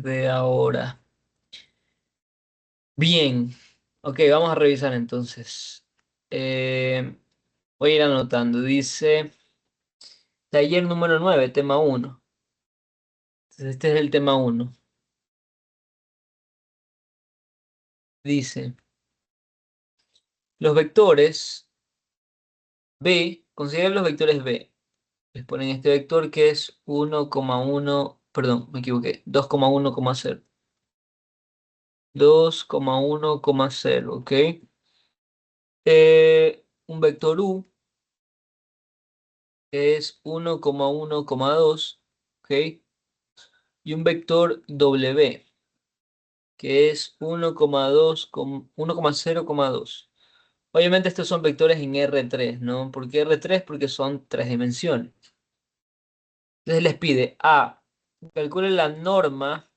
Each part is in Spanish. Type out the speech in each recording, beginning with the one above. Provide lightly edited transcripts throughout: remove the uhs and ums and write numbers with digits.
desde ahora. Bien, ok, vamos a revisar entonces. Eh, Voy a ir anotando. Dice, taller número 9, tema uno. Entonces, este es el tema uno. Dice, los vectores B, consideren los vectores B. Les ponen este vector que es 1,1, perdón, me equivoqué, 2,1,0. 2,1,0, ¿ok? Un vector U que es 1,1,2, ¿ok? Y un vector W que es 1,0,2. Obviamente estos son vectores en R3, ¿no? ¿Por qué R3? Porque son tres dimensiones. Entonces les pide A, calcule la norma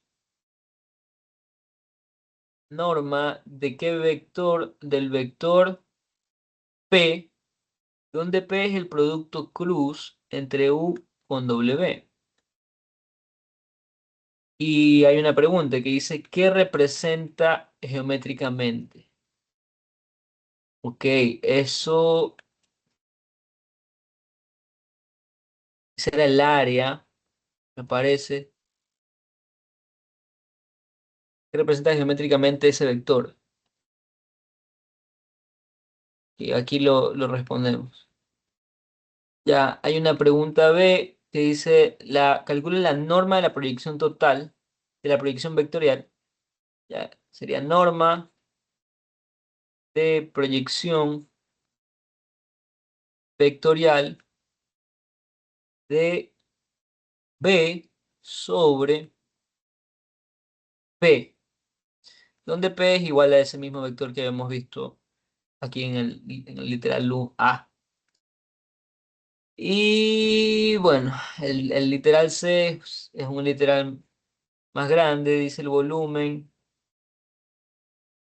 de qué vector, del vector P, donde P es el producto cruz entre U con W. Y hay una pregunta que dice, ¿qué representa geométricamente? Ok, eso será el área, me parece. ¿Qué representa geométricamente ese vector? Y aquí lo respondemos. Ya, hay una pregunta B que dice, calcule la norma de la proyección total de la proyección vectorial. Ya, sería norma de proyección vectorial de B sobre P, donde P es igual a ese mismo vector que habíamos visto aquí en el literal A. Y bueno, el literal C es un literal más grande, dice el volumen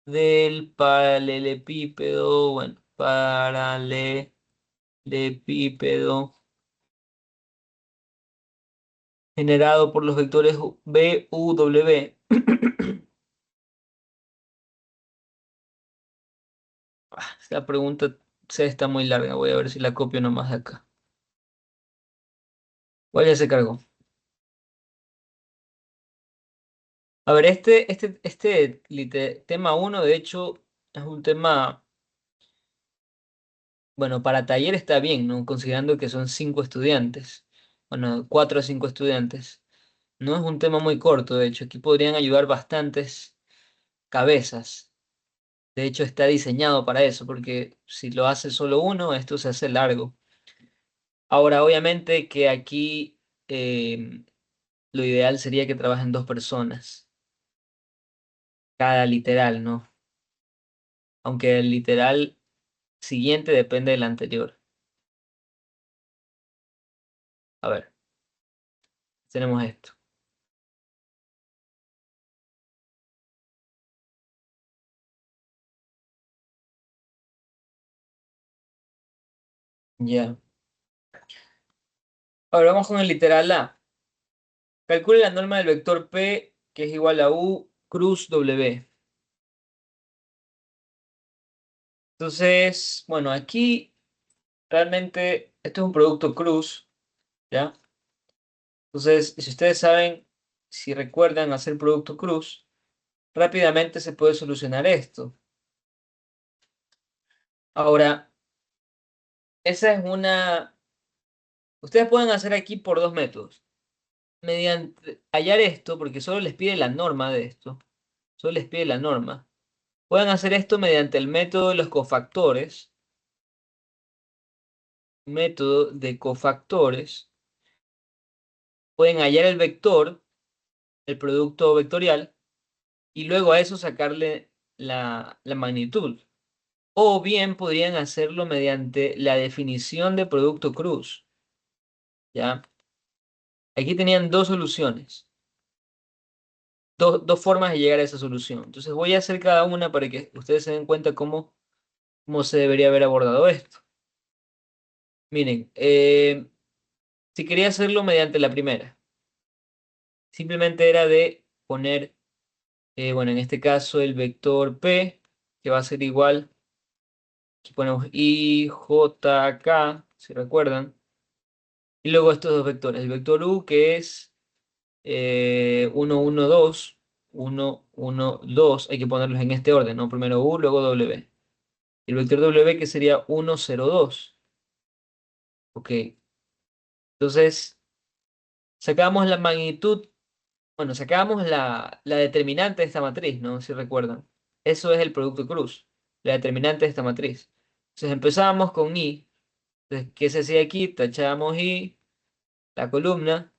del paralelepípedo, bueno, paralelepípedo generado por los vectores B, U, W. Esta pregunta C está muy larga, voy a ver si la copio nomás de acá. ¿Cuál ya se cargó? A ver, tema uno de hecho, es un tema, bueno, para taller está bien, ¿no? Considerando que son 5 estudiantes. Bueno, 4 o 5 estudiantes. No es un tema muy corto, de hecho, aquí podrían ayudar bastantes cabezas. De hecho, está diseñado para eso, porque si lo hace solo uno, esto se hace largo. Ahora, obviamente que aquí lo ideal sería que trabajen 2 personas, cada literal, ¿no? Aunque el literal siguiente depende del anterior. A ver, tenemos esto. Ya. Ahora vamos con el literal A. Calcule la norma del vector P, que es igual a U cruz W. Entonces, bueno, aquí realmente esto es un producto cruz, ¿ya? Entonces, si ustedes saben, si recuerdan hacer producto cruz, rápidamente se puede solucionar esto. Ahora, esa es una... Ustedes pueden hacer aquí por dos métodos. Mediante hallar esto, porque solo les pide la norma de esto. Solo les pide la norma. Pueden hacer esto mediante el método de los cofactores. Método de cofactores. Pueden hallar el vector, el producto vectorial, y luego a eso sacarle la magnitud. O bien podrían hacerlo mediante la definición de producto cruz. ¿Ya? Aquí tenían dos soluciones, dos formas de llegar a esa solución. Entonces voy a hacer cada una para que ustedes se den cuenta cómo se debería haber abordado esto. Miren, si quería hacerlo mediante la primera, simplemente era de poner, bueno, en este caso el vector P, que va a ser igual, aquí ponemos I, J, K, si recuerdan, y luego estos dos vectores, el vector U que es 1, 1, 2, 1, 1, 2, hay que ponerlos en este orden, ¿no? Primero U, luego W. El vector W que sería 1, 0, 2. Ok, entonces sacamos la magnitud, bueno, sacamos la determinante de esta matriz, ¿no? Si recuerdan. Eso es el producto cruz, la determinante de esta matriz. Entonces empezamos con I. Entonces, ¿qué se hacía aquí? Tachábamos I, la columna,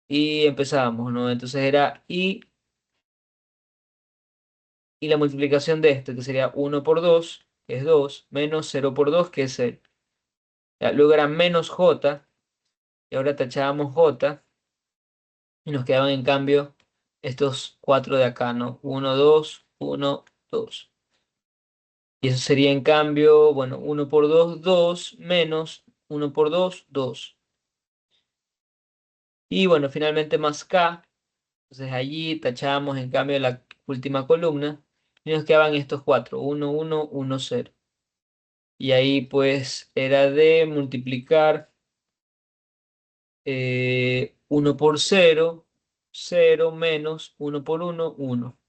y empezábamos, ¿no? Entonces era I y la multiplicación de esto, que sería 1 por 2, que es 2, menos 0 por 2, que es 0. Ya, luego era menos J, y ahora tachábamos J, y nos quedaban en cambio estos cuatro de acá, ¿no? 1, 2, 1, 2. Y eso sería en cambio, bueno, 1 por 2, 2, menos 1 por 2, 2. Y bueno, finalmente más K. Entonces allí tachamos en cambio la última columna y nos quedaban estos cuatro, 1, 1, 1, 0. Y ahí pues era de multiplicar 1 por 0, 0 menos 1 por 1, 1.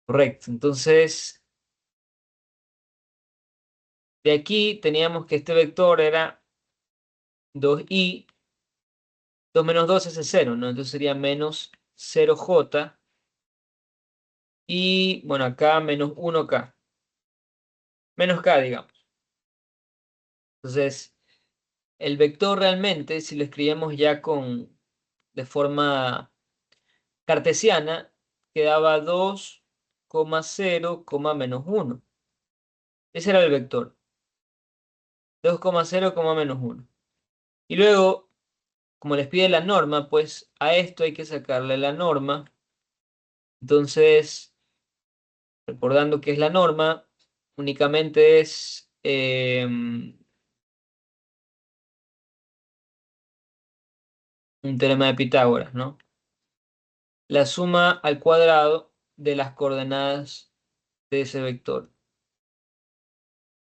Correcto. Entonces, de aquí teníamos que este vector era 2i, 2 menos 2 es el 0, ¿no? Entonces sería menos 0j y, bueno, acá menos 1k. Menos k, digamos. Entonces, el vector realmente, si lo escribimos ya de forma cartesiana, quedaba 2, 0, menos 1. Ese era el vector. 2, 0, menos 1. Y luego, como les pide la norma, pues a esto hay que sacarle la norma. Entonces, recordando que es la norma, únicamente es un teorema de Pitágoras, ¿no? La suma al cuadrado de las coordenadas de ese vector.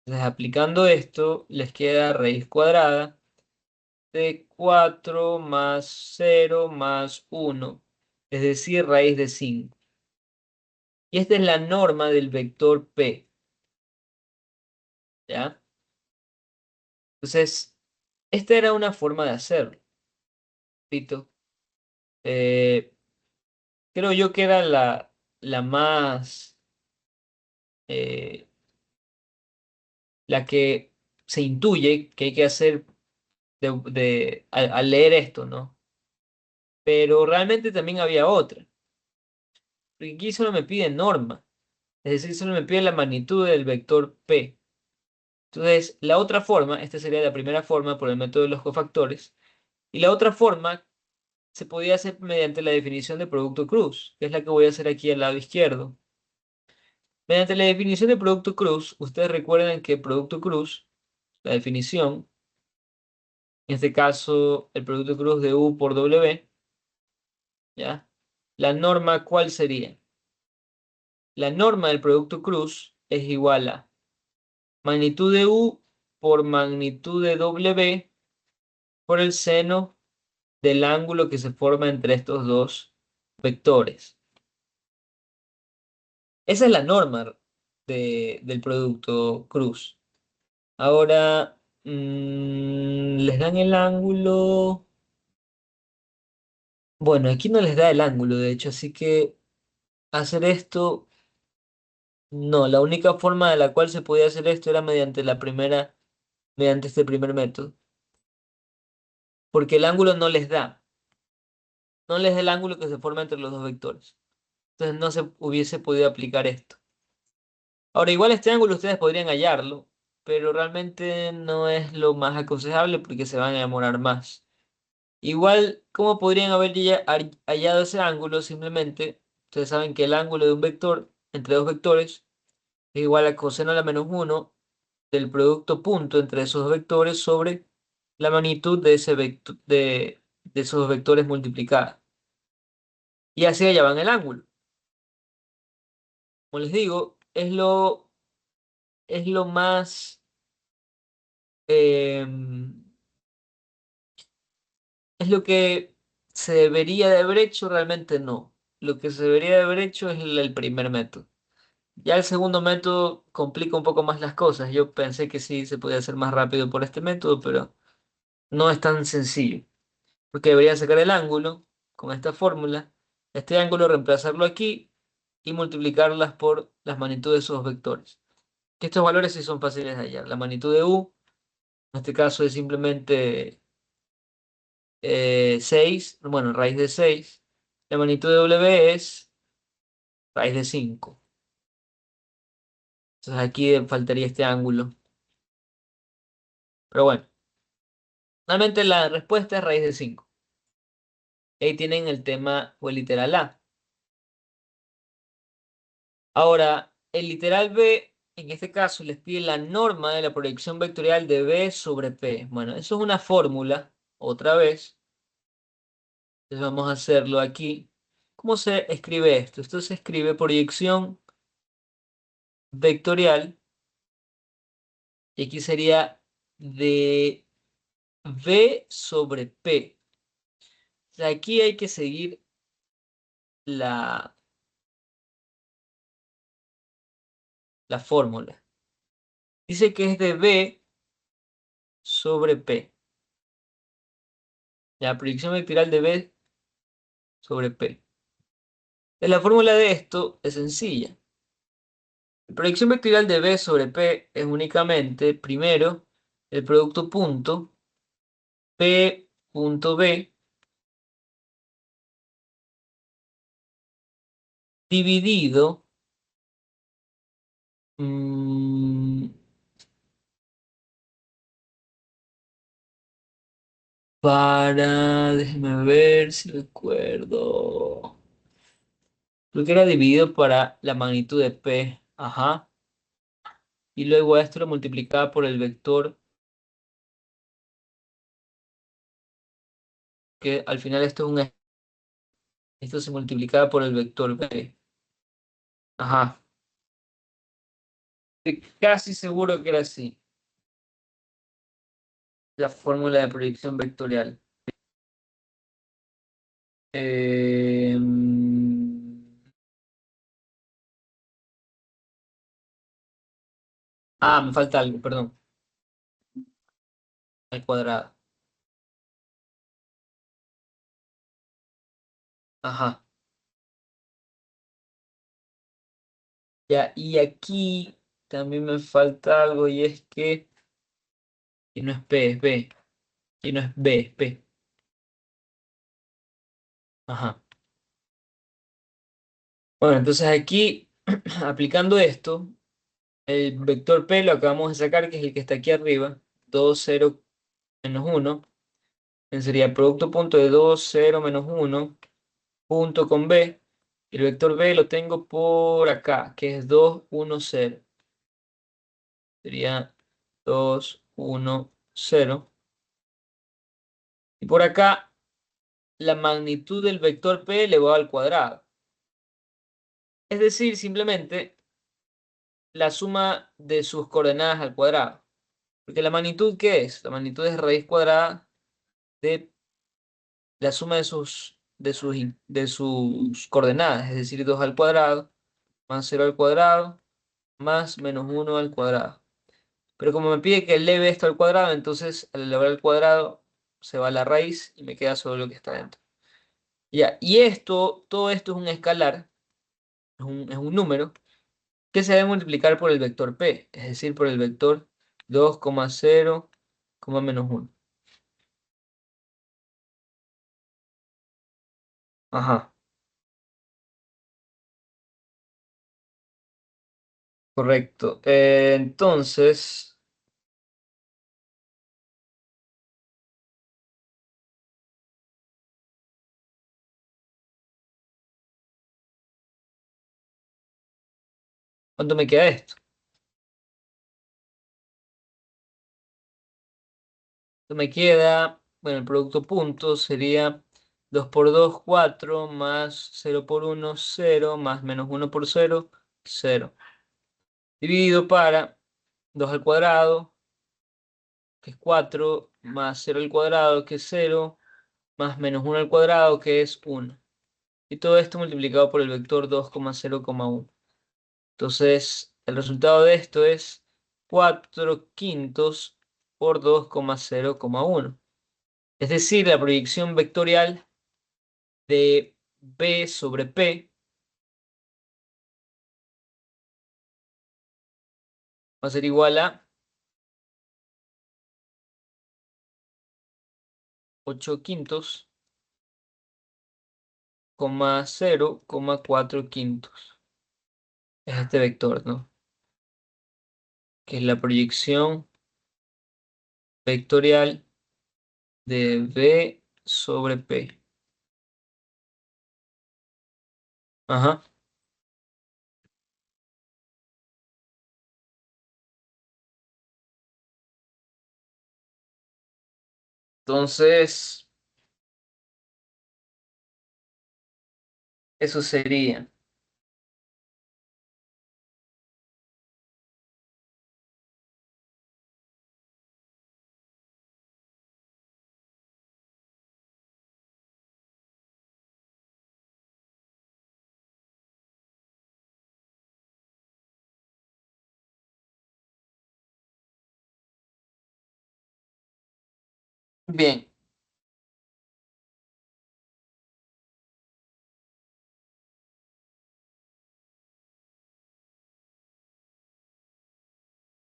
Entonces, aplicando esto, les queda raíz cuadrada de 4 más 0 más 1, es decir, raíz de 5. Y esta es la norma del vector P, ¿ya? Entonces, esta era una forma de hacerlo. Repito, eh, creo yo que era la más, eh, la que se intuye que hay que hacer al leer esto, ¿no? Pero realmente también había otra, porque aquí solo me pide norma, es decir, solo me pide la magnitud del vector P. Entonces, la otra forma, esta sería la primera forma por el método de los cofactores, y la otra forma se podía hacer mediante la definición de producto cruz, que es la que voy a hacer aquí al lado izquierdo. Mediante la definición de producto cruz, ustedes recuerdan que producto cruz, la definición, en este caso el producto cruz de U por W, ¿ya? La norma, ¿cuál sería? La norma del producto cruz es igual a magnitud de U por magnitud de W por el seno del ángulo que se forma entre estos dos vectores. Esa es la norma del producto cruz. Ahora, les dan el ángulo. Bueno, aquí no les da el ángulo, de hecho, así que hacer esto, no, la única forma de la cual se podía hacer esto era mediante este primer método, porque el ángulo no les da el ángulo que se forma entre los dos vectores. Entonces no se hubiese podido aplicar esto. Ahora, igual este ángulo ustedes podrían hallarlo, pero realmente no es lo más aconsejable porque se van a demorar más. Igual, ¿cómo podrían haber hallado ese ángulo? Simplemente, ustedes saben que el ángulo de un vector entre dos vectores es igual a coseno a la menos 1 del producto punto entre esos dos vectores sobre la magnitud de esos dos vectores multiplicados. Y así hallaban el ángulo. Como les digo, es lo más, es lo que se debería de haber hecho, realmente no. Lo que se debería de haber hecho es el primer método. Ya el segundo método complica un poco más las cosas. Yo pensé que sí se podía hacer más rápido por este método, pero no es tan sencillo. Porque debería sacar el ángulo con esta fórmula, este ángulo reemplazarlo aquí y multiplicarlas por las magnitudes de esos vectores. Que estos valores sí son fáciles de hallar. La magnitud de U, en este caso es simplemente 6, bueno, raíz de 6. La magnitud de W es raíz de 5. Entonces aquí faltaría este ángulo. Pero bueno, realmente la respuesta es raíz de 5. Ahí tienen el tema o el literal A. Ahora, el literal B, en este caso, les pide la norma de la proyección vectorial de B sobre P. Bueno, eso es una fórmula, otra vez. Entonces vamos a hacerlo aquí. ¿Cómo se escribe esto? Esto se escribe proyección vectorial. Y aquí sería de V sobre P. O sea, aquí hay que seguir la, la fórmula. Dice que es de V sobre P. La proyección vectorial de V sobre P. La fórmula de esto es sencilla. La proyección vectorial de B sobre P es únicamente, primero, el producto punto P punto B dividido mm, déjeme ver si recuerdo, creo que era dividido para la magnitud de P, ajá, y luego esto lo multiplicaba por el vector, que al final esto se multiplicaba por el vector B, ajá, estoy casi seguro que era así, la fórmula de proyección vectorial. Eh, me falta algo, perdón. Al cuadrado. Ajá. Ya, y aquí también me falta algo y es que no es P, es B. Y no es B, es P. Ajá. Bueno, entonces aquí, aplicando esto, el vector P lo acabamos de sacar, que es el que está aquí arriba. 2 0 menos 1. Sería producto punto de 2 0 menos 1 punto con B. Y el vector B lo tengo por acá, que es 2 1 0. Sería 2 1 0. Y por acá, la magnitud del vector P elevado al cuadrado. Es decir, simplemente la suma de sus coordenadas al cuadrado. Porque la magnitud, ¿qué es? La magnitud es raíz cuadrada de la suma de sus coordenadas. Es decir, 2 al cuadrado, más 0 al cuadrado, más menos 1 al cuadrado. Pero como me pide que eleve esto al cuadrado, entonces al elevar al cuadrado se va la raíz y me queda solo lo que está dentro. Ya, y todo esto es un escalar, es un número que se debe multiplicar por el vector P, es decir, por el vector 2,0, menos 1. Ajá, correcto. Entonces, ¿cuánto me queda esto? Esto me queda, bueno, el producto punto sería 2 por 2, 4, más 0 por 1, 0, más menos 1 por 0, 0. Dividido para 2 al cuadrado, que es 4, más 0 al cuadrado, que es 0, más menos 1 al cuadrado, que es 1. Y todo esto multiplicado por el vector 2,0,1. Entonces, el resultado de esto es 4 quintos por 2,0,1. Es decir, la proyección vectorial de B sobre P va a ser igual a 8 quintos, 0,4 quintos. Es este vector, ¿no? Que es la proyección vectorial de B sobre P. Ajá. Entonces, eso sería. Bien.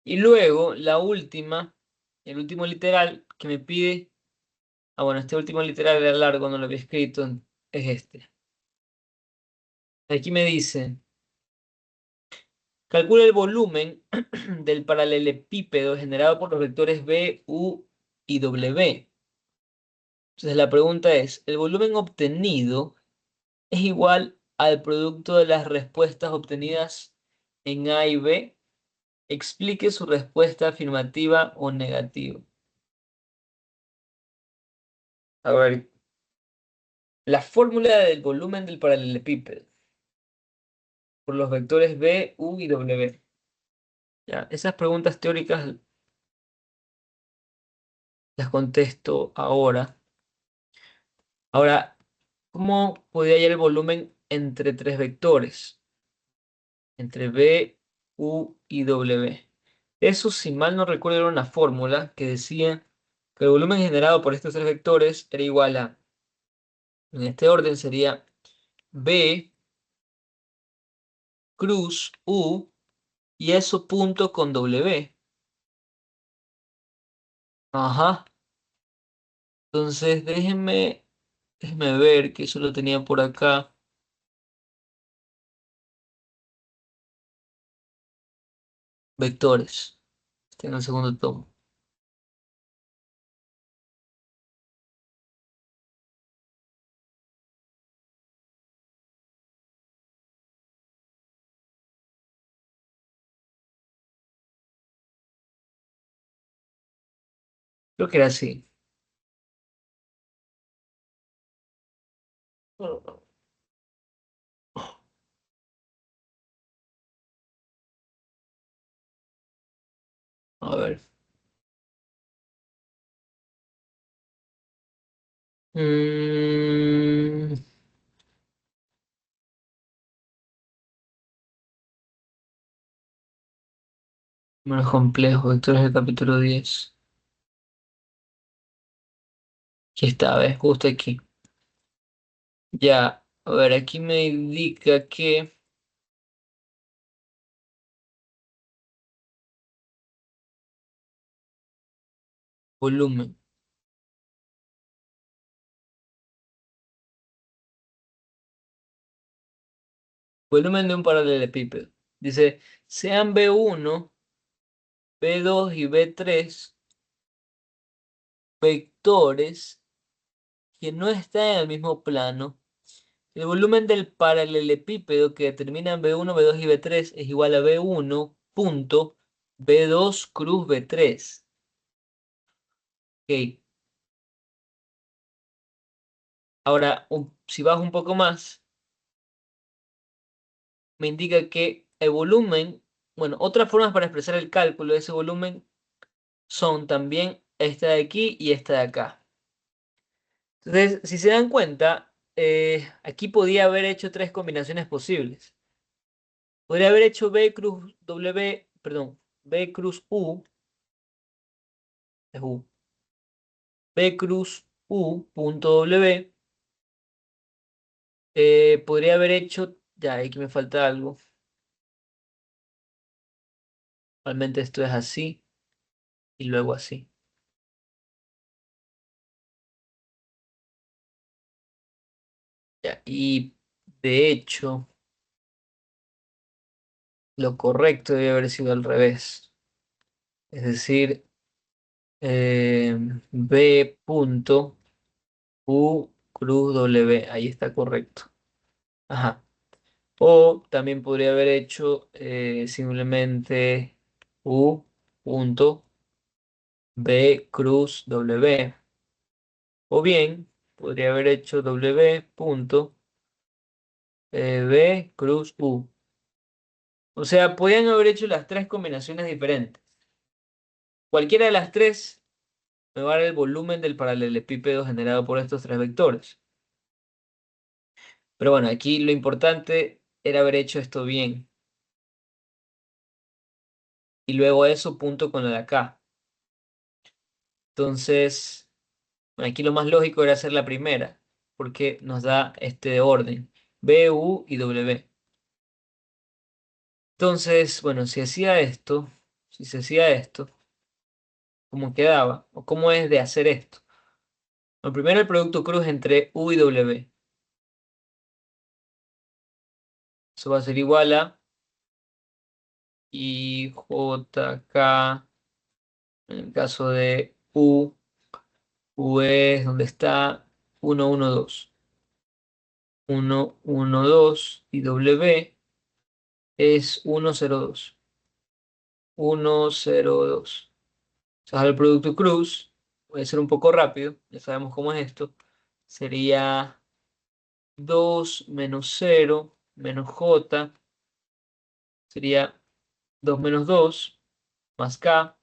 Y luego, la última, el último literal que me pide. Ah, bueno, este último literal era largo, no lo había escrito. Es este. Aquí me dice. Calcula el volumen del paralelepípedo generado por los vectores B, U y W. Entonces la pregunta es, ¿el volumen obtenido es igual al producto de las respuestas obtenidas en A y B? Explique su respuesta afirmativa o negativa. A ver, la fórmula del volumen del paralelepípedo por los vectores B, U y W. Ya, esas preguntas teóricas las contesto ahora. Ahora, ¿cómo podría hallar el volumen entre tres vectores? Entre B, U y W. Eso, si mal no recuerdo, era una fórmula que decía que el volumen generado por estos tres vectores era igual a, en este orden sería B cruz U y eso punto con W. Ajá. Entonces, déjenme ver que eso lo tenía por acá. Vectores. Está en el segundo tomo. Creo que era así. A ver. Mm, Números complejos, vectores del capítulo 10. Aquí está, ¿ves? Justo aquí. Ya, a ver, aquí me indica que volumen. Volumen de un paralelepípedo. Dice, sean B1, B2 y B3 vectores que no están en el mismo plano. El volumen del paralelepípedo que determinan B1, B2 y B3 es igual a B1 punto B2 cruz B3. Ok. Ahora, si bajo un poco más, me indica que el volumen, bueno, otras formas para expresar el cálculo de ese volumen son también esta de aquí y esta de acá. Entonces, si se dan cuenta, aquí podía haber hecho tres combinaciones posibles. Podría haber hecho B cruz W, perdón, B cruz U, es U, B cruz U punto W. Podría haber hecho, ya, aquí me falta algo. Realmente esto es así y luego así. Ya, y de hecho, lo correcto debe haber sido al revés. Es decir, eh, B punto U cruz W. Ahí está correcto. Ajá. O también podría haber hecho simplemente U punto B cruz W. O bien, podría haber hecho W punto B cruz U. O sea, podían haber hecho las tres combinaciones diferentes. Cualquiera de las tres me va a dar el volumen del paralelepípedo generado por estos tres vectores. Pero bueno, aquí lo importante era haber hecho esto bien. Y luego eso punto con lo de acá. Entonces, bueno, aquí lo más lógico era hacer la primera, porque nos da este orden. B, U y W. Entonces, bueno, si hacía esto, si se hacía esto, ¿cómo quedaba? ¿O cómo es de hacer esto? Lo primero, el producto cruz entre U y W. Eso va a ser igual a IJK, en el caso de U es donde está 112. 112 y W es 102. 102. O sea, el producto cruz, puede ser un poco rápido, ya sabemos cómo es esto. Sería 2 menos 0 menos J, sería 2 menos 2 más K.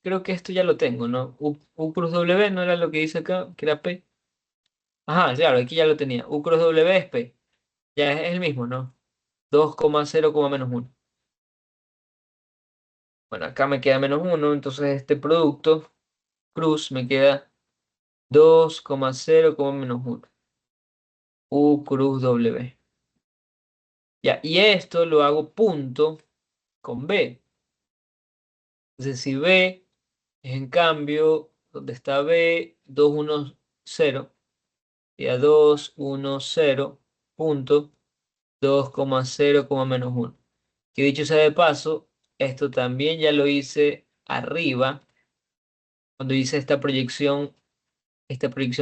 Creo que esto ya lo tengo, ¿no? U cruz W no era lo que dice acá, que era P. Ajá, claro, aquí ya lo tenía. U cruz W es P. Ya es el mismo, ¿no? 2,0, menos 1. Bueno, acá me queda menos 1, entonces este producto cruz me queda 2,0, menos 1. U cruz W. Ya, y esto lo hago punto con B. Entonces, si B es en cambio, donde está B, 210, y a 210 punto 2,0, menos 1. Que dicho sea de paso, esto también ya lo hice arriba, cuando hice esta proyección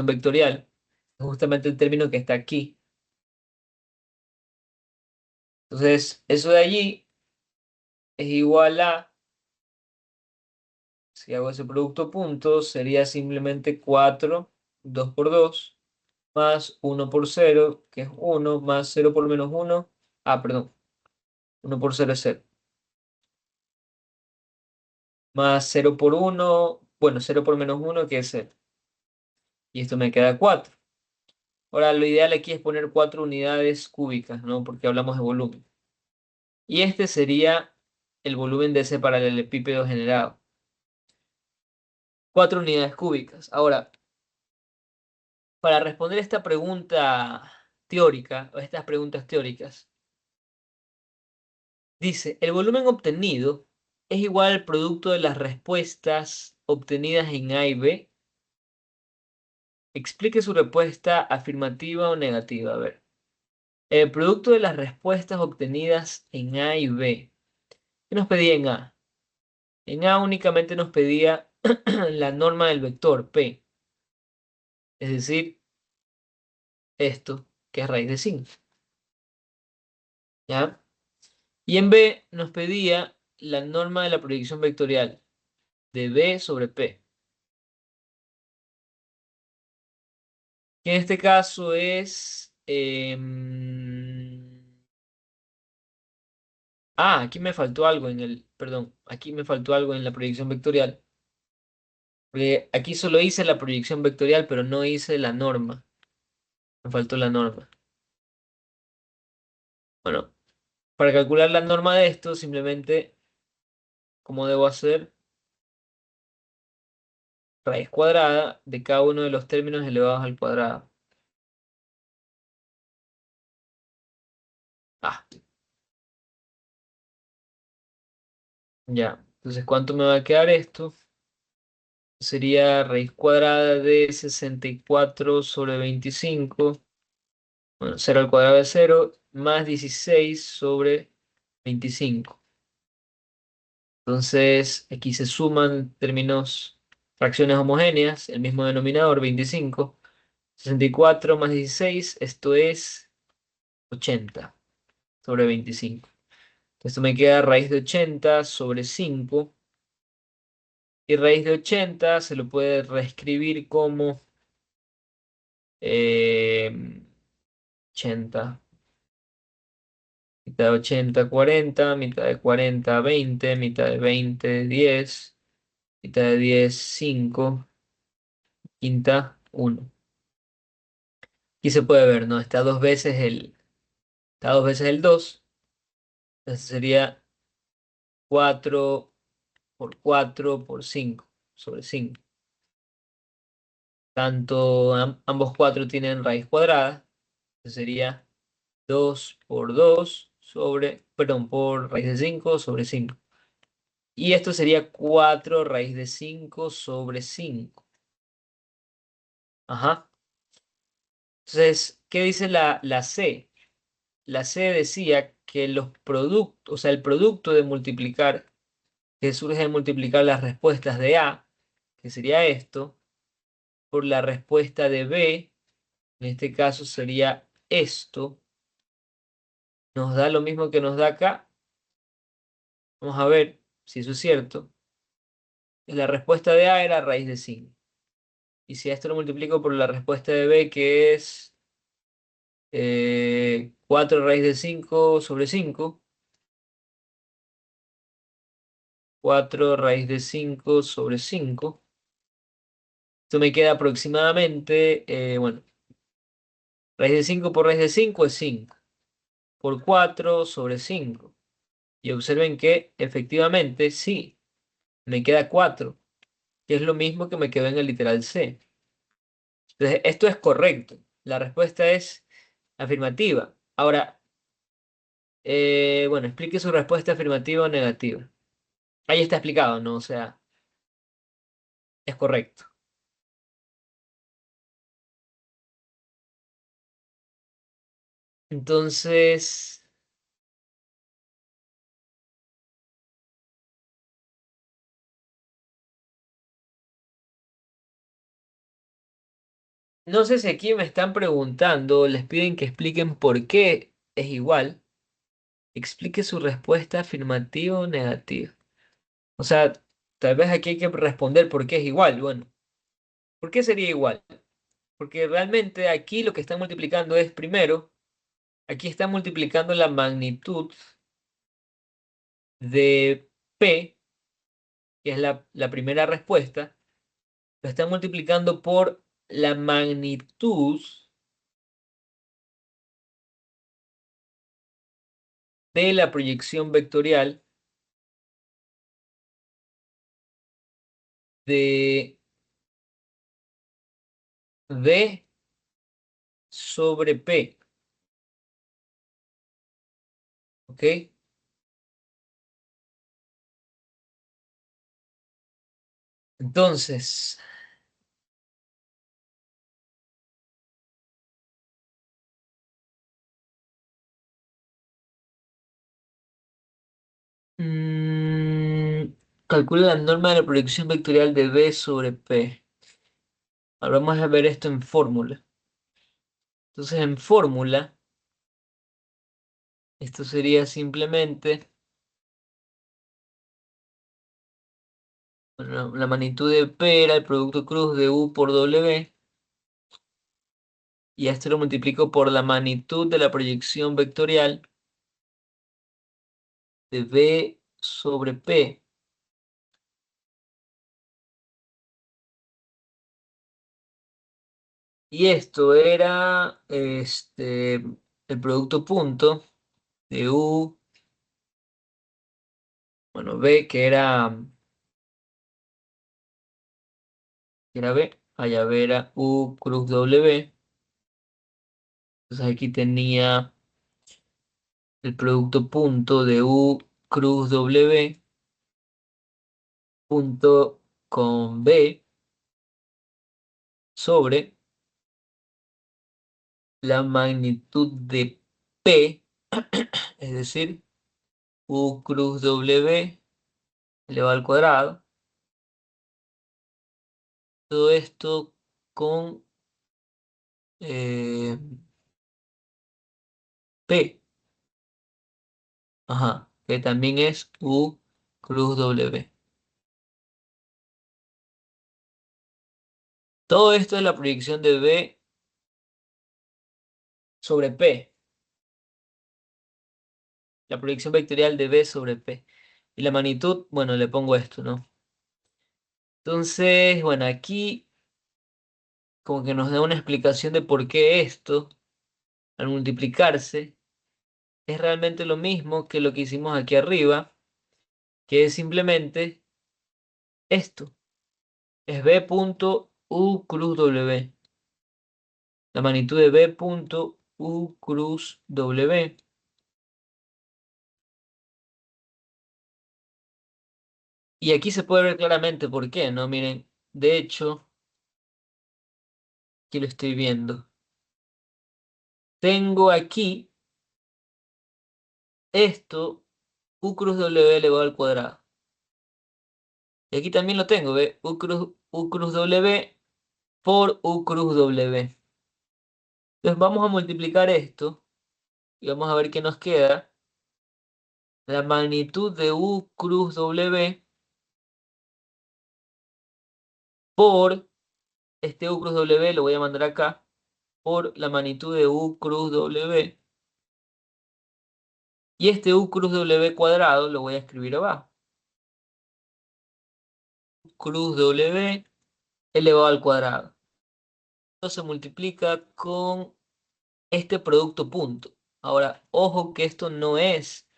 vectorial. Justamente el término que está aquí. Entonces, eso de allí es igual a, si hago ese producto punto, sería simplemente 4, 2 por 2, más 1 por 0, que es 1, más 0 por menos 1. Ah, perdón, 1 por 0 es 0. Más 0 por 1, bueno, 0 por menos 1, que es 0. Y esto me queda 4. Ahora, lo ideal aquí es poner 4 unidades cúbicas, ¿no? Porque hablamos de volumen. Y este sería el volumen de ese paralelepípedo generado. 4 unidades cúbicas. Ahora, para responder esta pregunta teórica, o estas preguntas teóricas, dice, el volumen obtenido es igual al producto de las respuestas obtenidas en A y B. Explique su respuesta afirmativa o negativa. A ver, el producto de las respuestas obtenidas en A y B. ¿Qué nos pedía en A? En A únicamente nos pedía la norma del vector P, es decir, esto, que es raíz de 5, ¿ya? Y en B nos pedía la norma de la proyección vectorial de B sobre P. Que en este caso es... aquí me faltó algo en el... Perdón, aquí me faltó algo en la proyección vectorial. Porque aquí solo hice la proyección vectorial, pero no hice la norma. Me faltó la norma. Bueno, para calcular la norma de esto, simplemente, como debo hacer? Raíz cuadrada de cada uno de los términos elevados al cuadrado. Ah, ya. Entonces, ¿cuánto me va a quedar esto? Sería raíz cuadrada de 64 sobre 25. Bueno, 0 al cuadrado de 0 más 16 sobre 25. Entonces, aquí se suman términos, fracciones homogéneas, el mismo denominador, 25. 64 más 16, esto es 80 sobre 25. Esto me queda raíz de 80 sobre 5. Y raíz de 80 se lo puede reescribir como 80. Mitad de 80, 40. Mitad de 40, 20. Mitad de 20, 10. Mitad de 10, 5. Quinta, 1. Aquí se puede ver, ¿no? Está dos veces el 2. Entonces sería 4 por 4 por 5 sobre 5. Tanto ambos 4 tienen raíz cuadrada. Entonces sería 2 por 2 sobre, perdón, por raíz de 5 sobre 5. Y esto sería 4 raíz de 5 sobre 5. Ajá. Entonces, ¿qué dice la C? La C decía que los productos, o sea, el producto de multiplicar, que surge de multiplicar las respuestas de A, que sería esto, por la respuesta de B, en este caso sería esto, nos da lo mismo que nos da acá. Vamos a ver si eso es cierto. La respuesta de A era raíz de 5. Y si a esto lo multiplico por la respuesta de B, que es 4 raíz de 5 sobre 5. 4 raíz de 5 sobre 5. Esto me queda aproximadamente, bueno, raíz de 5 por raíz de 5 es 5. Por 4 sobre 5. Y observen que efectivamente sí, me queda 4, que es lo mismo que me quedó en el literal C. Entonces, esto es correcto. La respuesta es afirmativa. Ahora, bueno, explique su respuesta afirmativa o negativa. Ahí está explicado, ¿no? O sea, es correcto. Entonces, no sé si aquí me están preguntando, les piden que expliquen por qué es igual. Explique su respuesta afirmativa o negativa. O sea, tal vez aquí hay que responder por qué es igual. Bueno, ¿por qué sería igual? Porque realmente aquí lo que están multiplicando es, primero, aquí están multiplicando la magnitud de P, que es la primera respuesta, lo están multiplicando por la magnitud de la proyección vectorial de D sobre P. ¿Ok? Entonces, mm, calcula la norma de la proyección vectorial de B sobre P. Ahora vamos a ver esto en fórmula. Entonces, en fórmula, esto sería simplemente bueno, la magnitud de P era el producto cruz de U por W. y a esto lo multiplico por la magnitud de la proyección vectorial de B sobre P. Y esto era el producto punto de U, bueno, B, que era B, allá B era U cruz W. Entonces aquí tenía el producto punto de U cruz W punto con B sobre la magnitud de P, es decir, U cruz W elevado al cuadrado. Todo esto con eh, P, ajá, que también es U cruz W. Todo esto es la proyección de B sobre P, la proyección vectorial de B sobre P. Y la magnitud, bueno, le pongo esto, ¿no? Entonces, bueno, aquí como que nos da una explicación de por qué esto, al multiplicarse, es realmente lo mismo que lo que hicimos aquí arriba, que es simplemente esto. Es B punto U cruz W. La magnitud de B punto U cruz W. Y aquí se puede ver claramente por qué, ¿no? Miren, de hecho, aquí lo estoy viendo. Tengo aquí esto, U cruz W elevado al cuadrado. Y aquí también lo tengo, ¿ve? U cruz W por U cruz W. Entonces vamos a multiplicar esto y vamos a ver qué nos queda. La magnitud de U cruz W por este U cruz W, lo voy a mandar acá, por la magnitud de U cruz W. Y este U cruz W cuadrado lo voy a escribir abajo. Cruz W elevado al cuadrado. Esto se multiplica con este producto punto. Ahora, ojo que esto no es.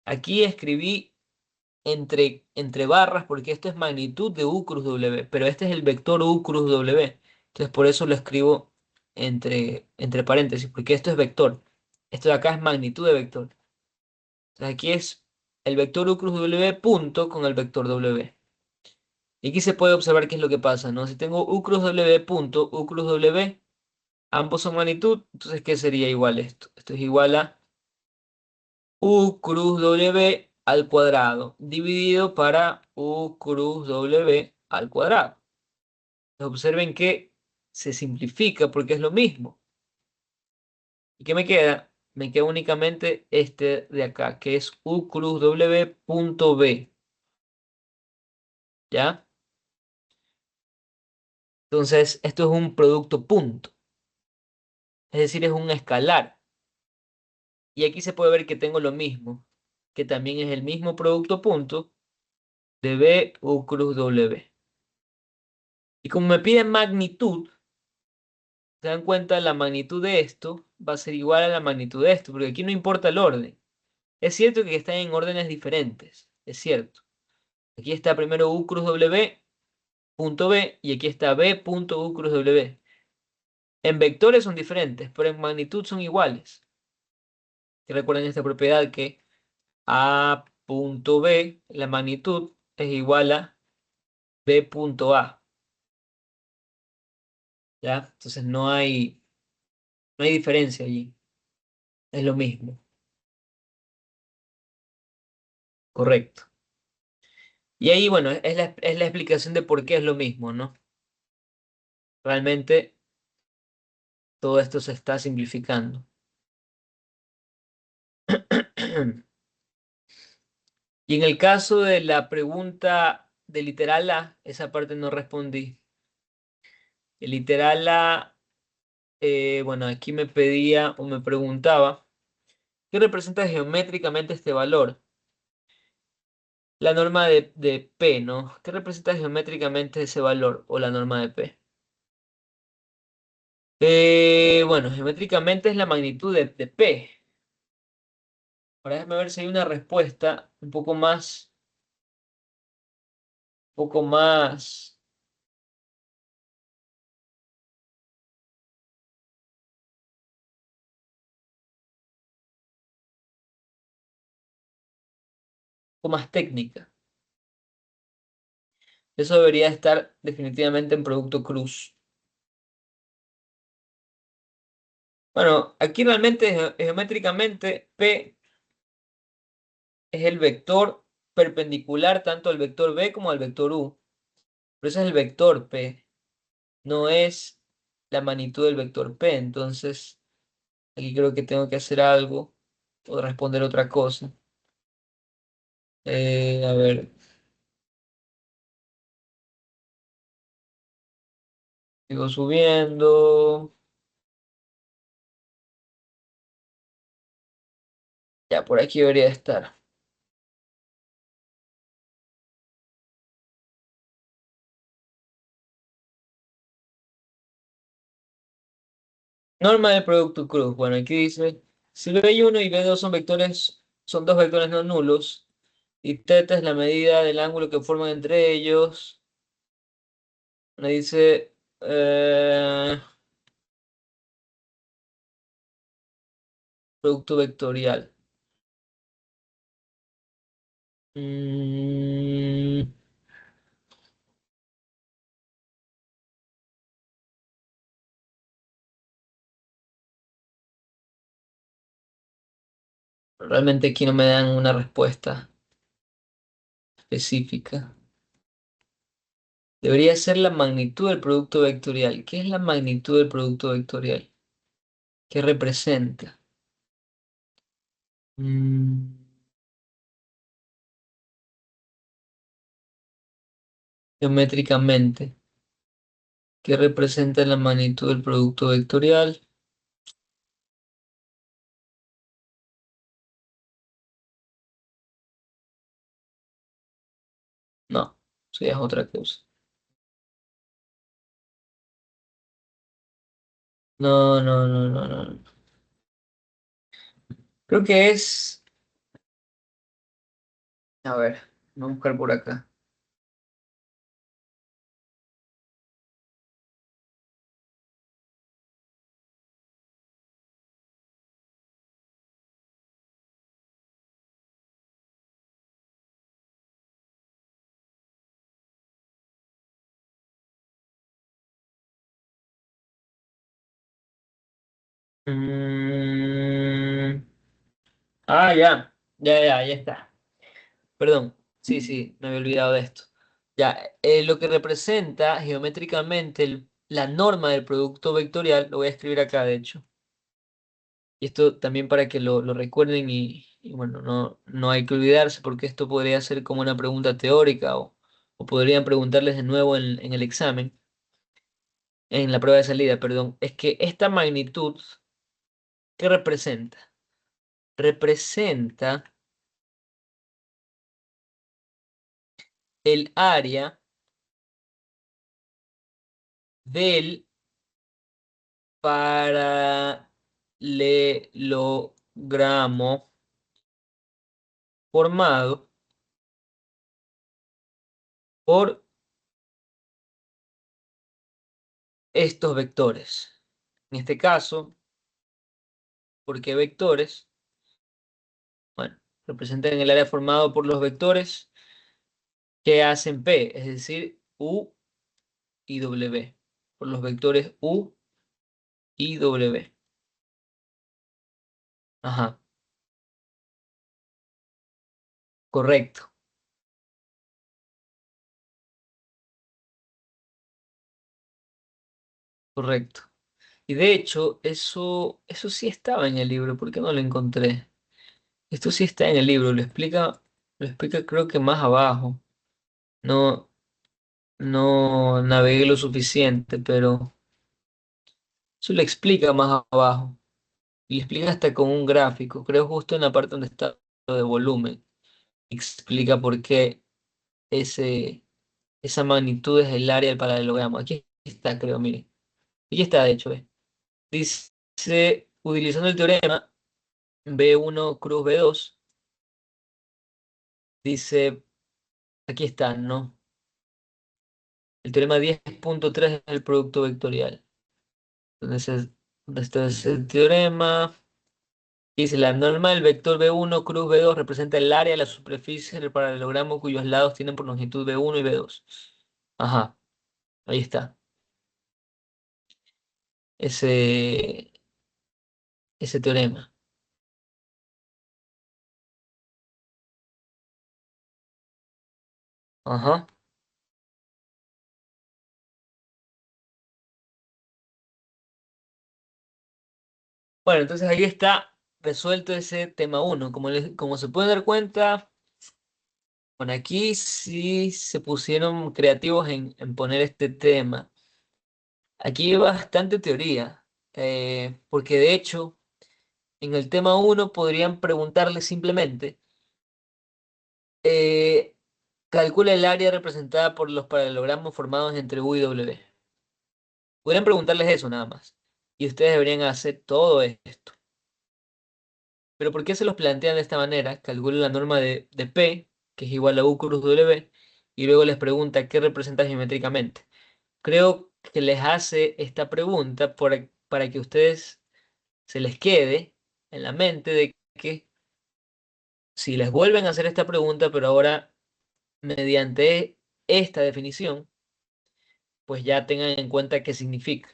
Aquí escribí entre barras porque esto es magnitud de U cruz W, pero este es el vector U cruz W. Entonces por eso lo escribo entre paréntesis, porque esto es vector. Esto de acá es magnitud de vector. Entonces aquí es el vector U cruz W punto con el vector W. Y aquí se puede observar qué es lo que pasa, ¿no? Si tengo U cruz W punto, U cruz W, ambos son magnitud, entonces ¿qué sería igual esto? Esto es igual a U cruz W al cuadrado, dividido para U cruz W al cuadrado. Observen que se simplifica porque es lo mismo. ¿Y qué me queda? Me queda únicamente este de acá, que es U cruz W punto B. ¿Ya? Entonces, esto es un producto punto. Es decir, es un escalar. Y aquí se puede ver que tengo lo mismo, que también es el mismo producto punto de B U cruz W. Y como me piden magnitud, se dan cuenta, la magnitud de esto va a ser igual a la magnitud de esto, porque aquí no importa el orden. Es cierto que están en órdenes diferentes, es cierto. Aquí está primero U cruz W punto B y aquí está B punto U cruz W. En vectores son diferentes, pero en magnitud son iguales. Y recuerden esta propiedad que A punto B, la magnitud es igual a B punto A. ¿Ya? Entonces no hay diferencia allí. Es lo mismo. Correcto. Y ahí, bueno, es la explicación de por qué es lo mismo, ¿no? Realmente todo esto se está simplificando. Y en el caso de la pregunta de literal A, esa parte no respondí. El literal A Bueno, aquí me pedía o me preguntaba, ¿qué representa geométricamente este valor? La norma de P, ¿no? ¿Qué representa geométricamente ese valor o la norma de P? Bueno, geométricamente es la magnitud de P. Ahora déjame ver si hay una respuesta un poco más técnica. Eso debería estar definitivamente en producto cruz. Bueno, aquí realmente geométricamente P es el vector perpendicular tanto al vector B como al vector U. Pero ese es el vector P, no es la magnitud del vector P. Entonces, aquí creo que tengo que hacer algo o responder otra cosa. A ver, sigo subiendo. Ya, por aquí debería estar. Norma del producto cruz. Bueno, aquí dice, si B1 y B2 son dos vectores no nulos, y θ es la medida del ángulo que forman entre ellos, me dice producto vectorial. Mm, realmente aquí no me dan una respuesta específica. Debería ser la magnitud del producto vectorial. ¿Qué es la magnitud del producto vectorial? ¿Qué representa? Mm, geométricamente. ¿Qué representa la magnitud del producto vectorial? No, eso ya es otra cosa. No, no, no, no, no. Creo que es. A ver, vamos a buscar por acá. Mm, ya. Ya está. Perdón. Sí, sí, me había olvidado de esto. Ya, lo que representa geométricamente la norma del producto vectorial, lo voy a escribir acá, de hecho. Y esto también para que lo recuerden y bueno, no hay que olvidarse porque esto podría ser como una pregunta teórica o podrían preguntarles de nuevo en el examen, en la prueba de salida, perdón. Es que esta magnitud, ¿qué representa? Representa el área del paralelogramo formado por estos vectores. En este caso, ¿por qué vectores? Bueno, representan el área formado por los vectores que hacen P, es decir, U y W, por los vectores U y W. Ajá, correcto, correcto. Y de hecho, eso sí estaba en el libro, ¿por qué no lo encontré? Esto sí está en el libro, lo explica creo que más abajo. No, no navegué lo suficiente, pero Eso lo explica más abajo. Y lo explica hasta con un gráfico. Creo justo en la parte donde está lo de volumen. Explica por qué esa magnitud es el área del paralelogramo. Aquí está, creo, mire. Aquí está, de hecho, ¿ve? Dice, utilizando el teorema B1 cruz B2, dice, aquí está, ¿no? El teorema 10.3 es el producto vectorial. Entonces, este es el teorema. Dice, la norma del vector B1 cruz B2 representa el área de la superficie del paralelogramo cuyos lados tienen por longitud B1 y B2. Ajá, ahí está. Ese, ese teorema. Ajá. Bueno, entonces ahí está resuelto ese tema uno. Como se pueden dar cuenta, bueno, aquí sí se pusieron creativos en poner este tema. Aquí hay bastante teoría, porque de hecho, en el tema uno podrían preguntarle simplemente, eh, calcula el área representada por los paralelogramas formados entre U y W. Podrían preguntarles eso nada más. Y ustedes deberían hacer todo esto. Pero ¿por qué se los plantean de esta manera? Calculan la norma de P, que es igual a U cruz W, y luego les pregunta qué representa geométricamente. Creo que les hace esta pregunta para que ustedes se les quede en la mente de que si les vuelven a hacer esta pregunta, pero ahora mediante esta definición, pues ya tengan en cuenta qué significa.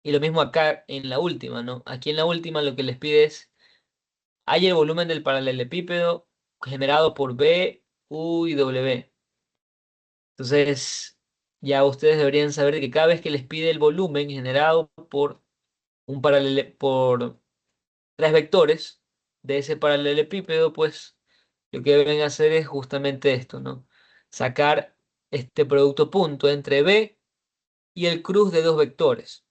Y lo mismo acá en la última, ¿no? Aquí en la última lo que les pide es, hay el volumen del paralelepípedo generado por B, U y W. Entonces, ya ustedes deberían saber que cada vez que les pide el volumen generado por por tres vectores de ese paralelepípedo, pues lo que deben hacer es justamente esto, ¿no? Sacar este producto punto entre B y el cruz de dos vectores.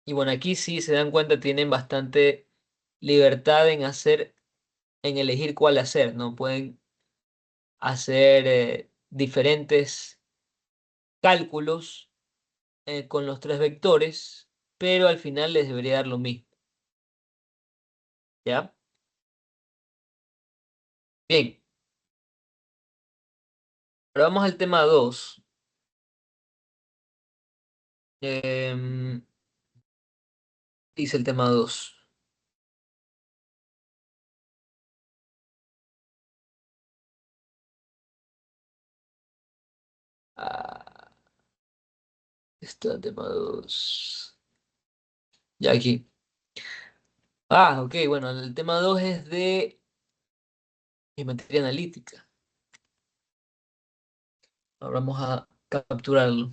Y bueno, aquí sí se dan cuenta, tienen bastante libertad en elegir cuál hacer, ¿no? Pueden hacer diferentes cálculos con los tres vectores, pero al final les debería dar lo mismo, ¿ya? Bien, ahora vamos al tema 2. Dice el tema 2. Ah, está el tema 2. Ya aquí. Ah, ok, bueno, el tema 2 es de geometría analítica. Ahora vamos a capturarlo.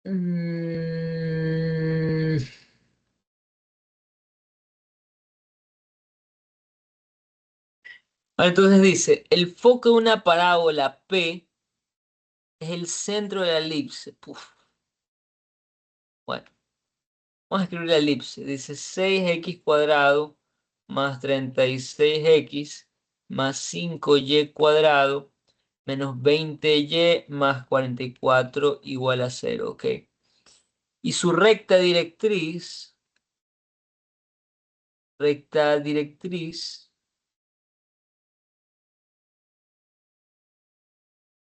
Mm, entonces dice, el foco de una parábola P es el centro de la elipse. Puf, bueno, vamos a escribir la elipse. Dice 6x cuadrado más 36x más 5y cuadrado menos 20y más 44 igual a 0. Ok. Y su recta directriz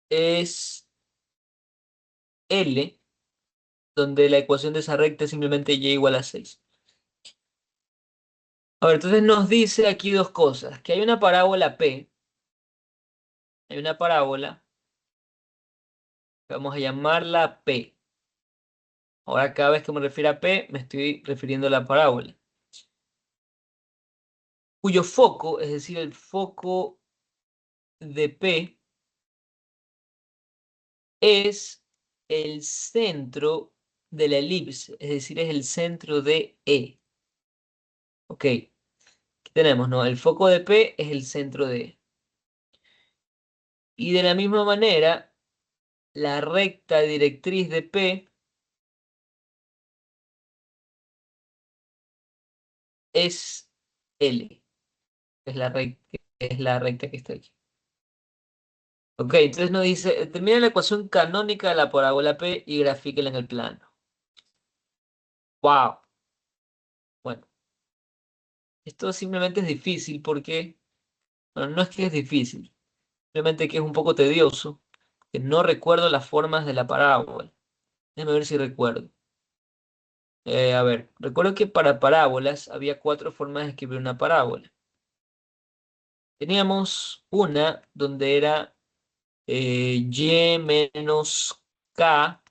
es L, donde la ecuación de esa recta es simplemente y igual a 6. A ver, entonces nos dice aquí dos cosas, que hay una parábola P, hay una parábola, que vamos a llamarla P. Ahora cada vez que me refiero a P, me estoy refiriendo a la parábola, cuyo foco, es decir, el foco de P, es el centro de la elipse, es decir, es el centro de E. Ok, tenemos, ¿no? El foco de P es el centro de E. Y de la misma manera, la recta directriz de P es L, es la recta que está aquí. Ok, entonces nos dice, determina la ecuación canónica de la parábola P y grafíquela en el plano. Wow. Bueno, esto simplemente es difícil porque, bueno, no es que es difícil, simplemente que es un poco tedioso, que no recuerdo las formas de la parábola. Déjame ver si recuerdo. A ver, recuerdo que para parábolas había cuatro formas de escribir una parábola. Teníamos una donde era y menos k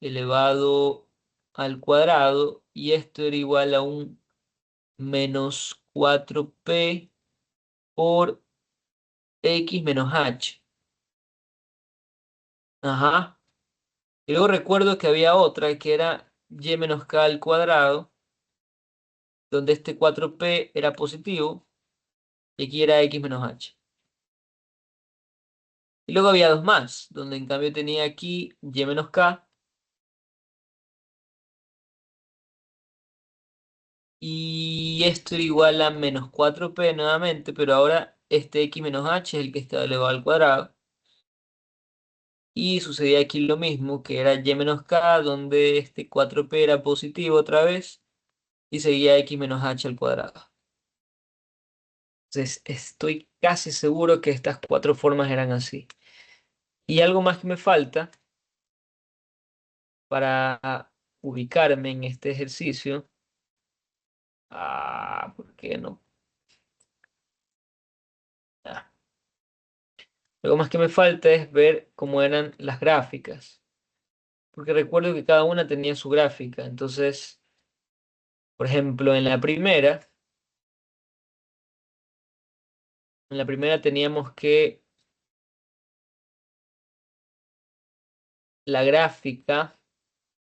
elevado al cuadrado y esto era igual a un menos 4p por x menos h. Ajá. Y luego recuerdo que había otra que era y menos k al cuadrado, donde este 4p era positivo y aquí era x menos h. Y luego había dos más, donde en cambio tenía aquí y menos k y esto era igual a menos 4p nuevamente, pero ahora este x menos h es el que está elevado al cuadrado. Y sucedía aquí lo mismo, que era y menos k, donde este 4p era positivo otra vez, y seguía x menos h al cuadrado. Entonces estoy casi seguro que estas cuatro formas eran así. Y algo más que me falta para ubicarme en este ejercicio. ¿Por qué no? Ah, algo más que me falta es ver cómo eran las gráficas. Porque recuerdo que cada una tenía su gráfica. Entonces, por ejemplo, en la primera teníamos que la gráfica,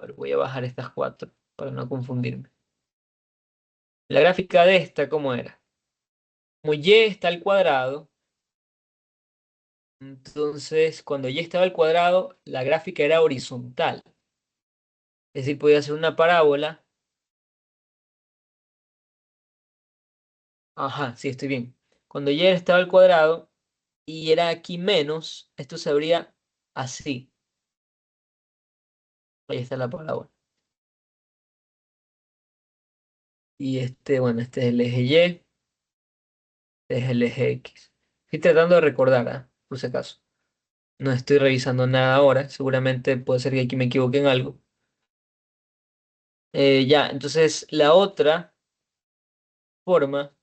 a ver, voy a bajar estas cuatro para no confundirme. La gráfica de esta, ¿cómo era? Como y está al cuadrado, entonces cuando y estaba al cuadrado, la gráfica era horizontal. Es decir, podía ser una parábola. Ajá, sí, estoy bien. Cuando y estaba al cuadrado y era aquí menos, esto se abría así. Ahí está la parábola. Y este, bueno, este es el eje Y, este es el eje X. Estoy tratando de recordar, por si acaso. No estoy revisando nada ahora, seguramente puede ser que aquí me equivoque en algo. Ya, entonces la otra forma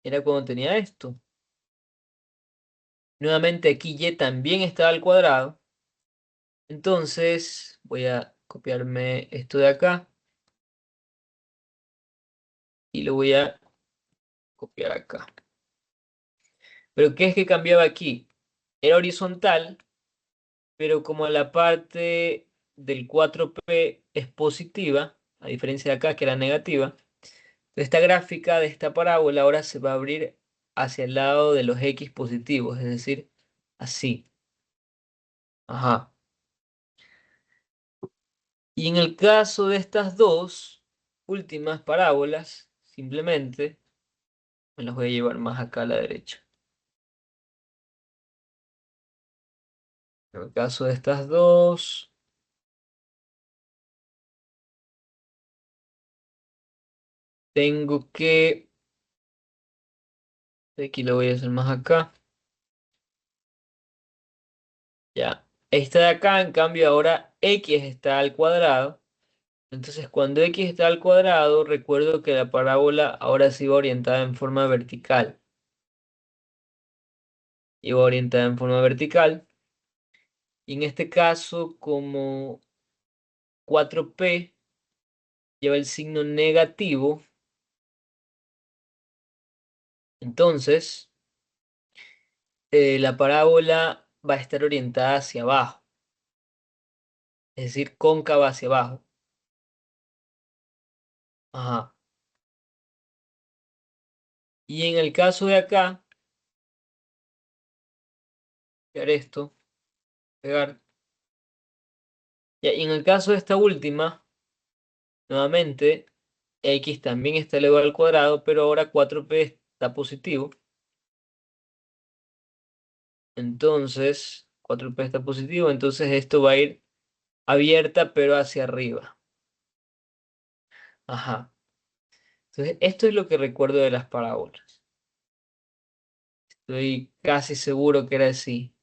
era cuando tenía esto. Nuevamente aquí Y también estaba al cuadrado. Entonces voy a copiarme esto de acá y lo voy a copiar acá. Pero ¿qué es que cambiaba aquí? Era horizontal, pero como la parte del 4p es positiva, a diferencia de acá que era negativa, esta gráfica de esta parábola ahora se va a abrir hacia el lado de los x positivos, es decir, así. Ajá. Y en el caso de estas dos últimas parábolas, simplemente me las voy a llevar más acá a la derecha. En el caso de estas dos, tengo que... Aquí lo voy a hacer más acá. Ya. Esta de acá, en cambio, ahora x está al cuadrado. Entonces, cuando x está al cuadrado, recuerdo que la parábola ahora sí va orientada en forma vertical. Y va orientada en forma vertical. Y en este caso, como 4p lleva el signo negativo, entonces la parábola va a estar orientada hacia abajo, es decir, cóncava hacia abajo. Ajá. Y en el caso de acá, pegar esto, pegar. Y en el caso de esta última, nuevamente, x también está elevado al cuadrado, pero ahora 4p está positivo. Entonces, 4p está positivo, entonces esto va a ir abierta, pero hacia arriba. Ajá. Entonces, esto es lo que recuerdo de las parábolas. Estoy casi seguro que era así.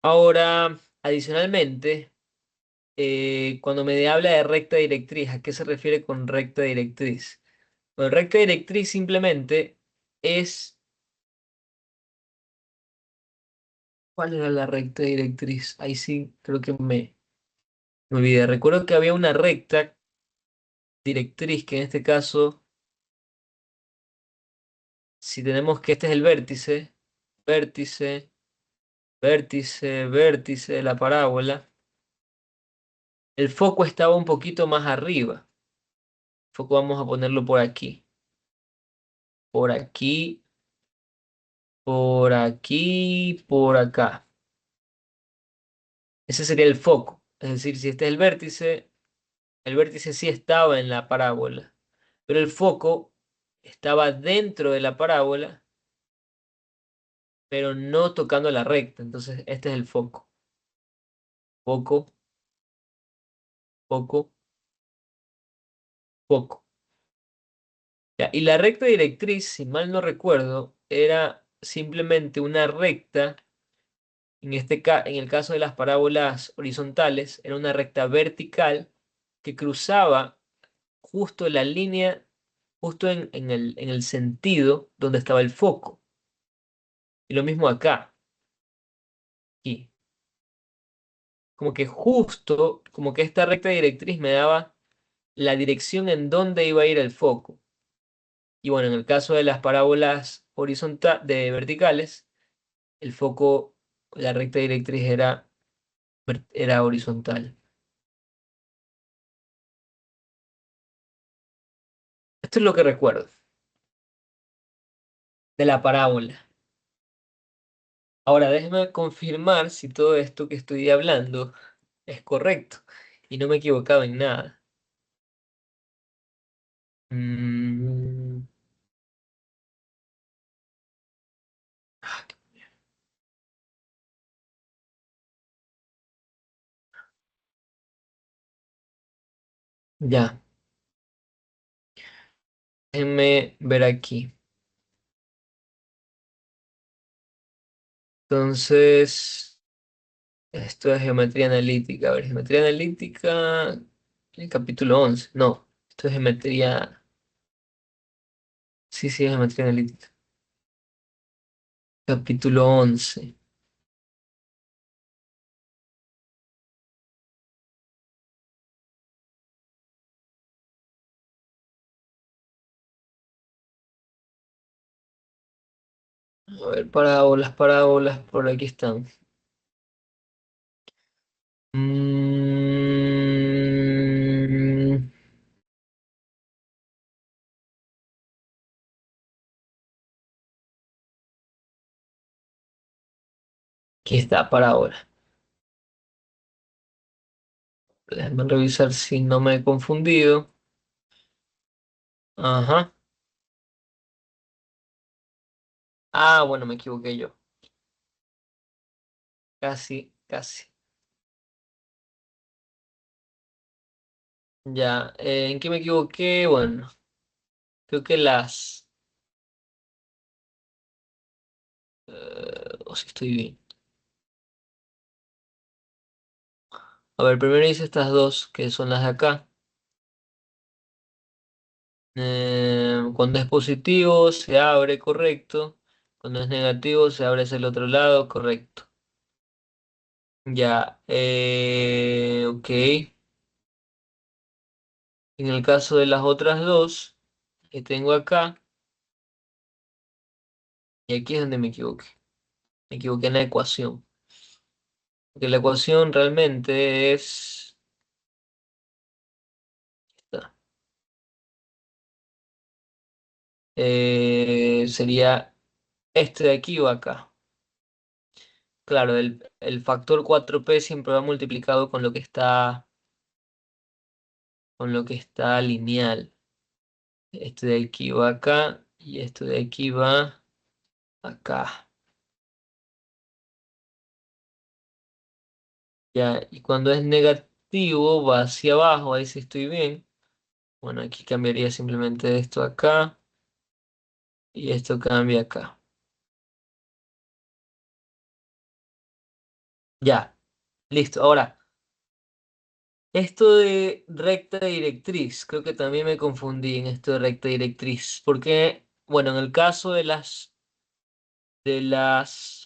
Ahora, adicionalmente, cuando me habla de recta directriz, ¿a qué se refiere con recta directriz? Bueno, recta directriz simplemente es... ¿Cuál era la recta directriz? Ahí sí, creo que me olvidé. Recuerdo que había una recta directriz que en este caso, si tenemos que este es el vértice, vértice, vértice, vértice de la parábola, el foco estaba un poquito más arriba. El foco vamos a ponerlo por aquí, por aquí, por acá. Ese sería el foco. Es decir, si este es el vértice sí estaba en la parábola, pero el foco estaba dentro de la parábola, pero no tocando la recta. Entonces, este es el foco. Foco, foco, foco. Ya, y la recta directriz, si mal no recuerdo, era simplemente una recta, en el caso de las parábolas horizontales, era una recta vertical que cruzaba justo la línea, justo en el sentido donde estaba el foco. Y lo mismo acá, aquí. Como que justo, como que esta recta directriz me daba la dirección en donde iba a ir el foco. Y bueno, en el caso de las parábolas de verticales, el foco, la recta directriz era horizontal. Esto es lo que recuerdo de la parábola. Ahora déjeme confirmar si todo esto que estoy hablando es correcto y no me he equivocado en nada. Mm, ya, déjenme ver aquí. Entonces, esto es geometría analítica. A ver, geometría analítica, el capítulo 11. No, esto es geometría. Sí, sí, es geometría analítica. Capítulo 11. A ver, parábolas, parábolas, por aquí están. Mm, Aquí está, parábola. Déjame revisar si no me he confundido. Ajá. Ah, bueno, me equivoqué yo. Casi, casi. Ya, ¿en qué me equivoqué? Bueno, creo que o si estoy bien. A ver, primero hice estas dos, que son las de acá. Cuando es positivo, se abre, correcto. Cuando es negativo, se abre hacia el otro lado, correcto. Ya, ok. En el caso de las otras dos que tengo acá, y aquí es donde me equivoqué. Me equivoqué en la ecuación. Porque la ecuación realmente es... esta. sería este de aquí o acá. Claro, el factor 4p siempre va multiplicado con lo que está lineal. Este de aquí va acá y este de aquí va acá. Ya, y cuando es negativo va hacia abajo, ahí sí estoy bien. Bueno, aquí cambiaría simplemente esto acá y esto cambia acá. Ya, listo. Ahora, esto de recta directriz, creo que también me confundí en esto de recta directriz, porque, bueno, en el caso de las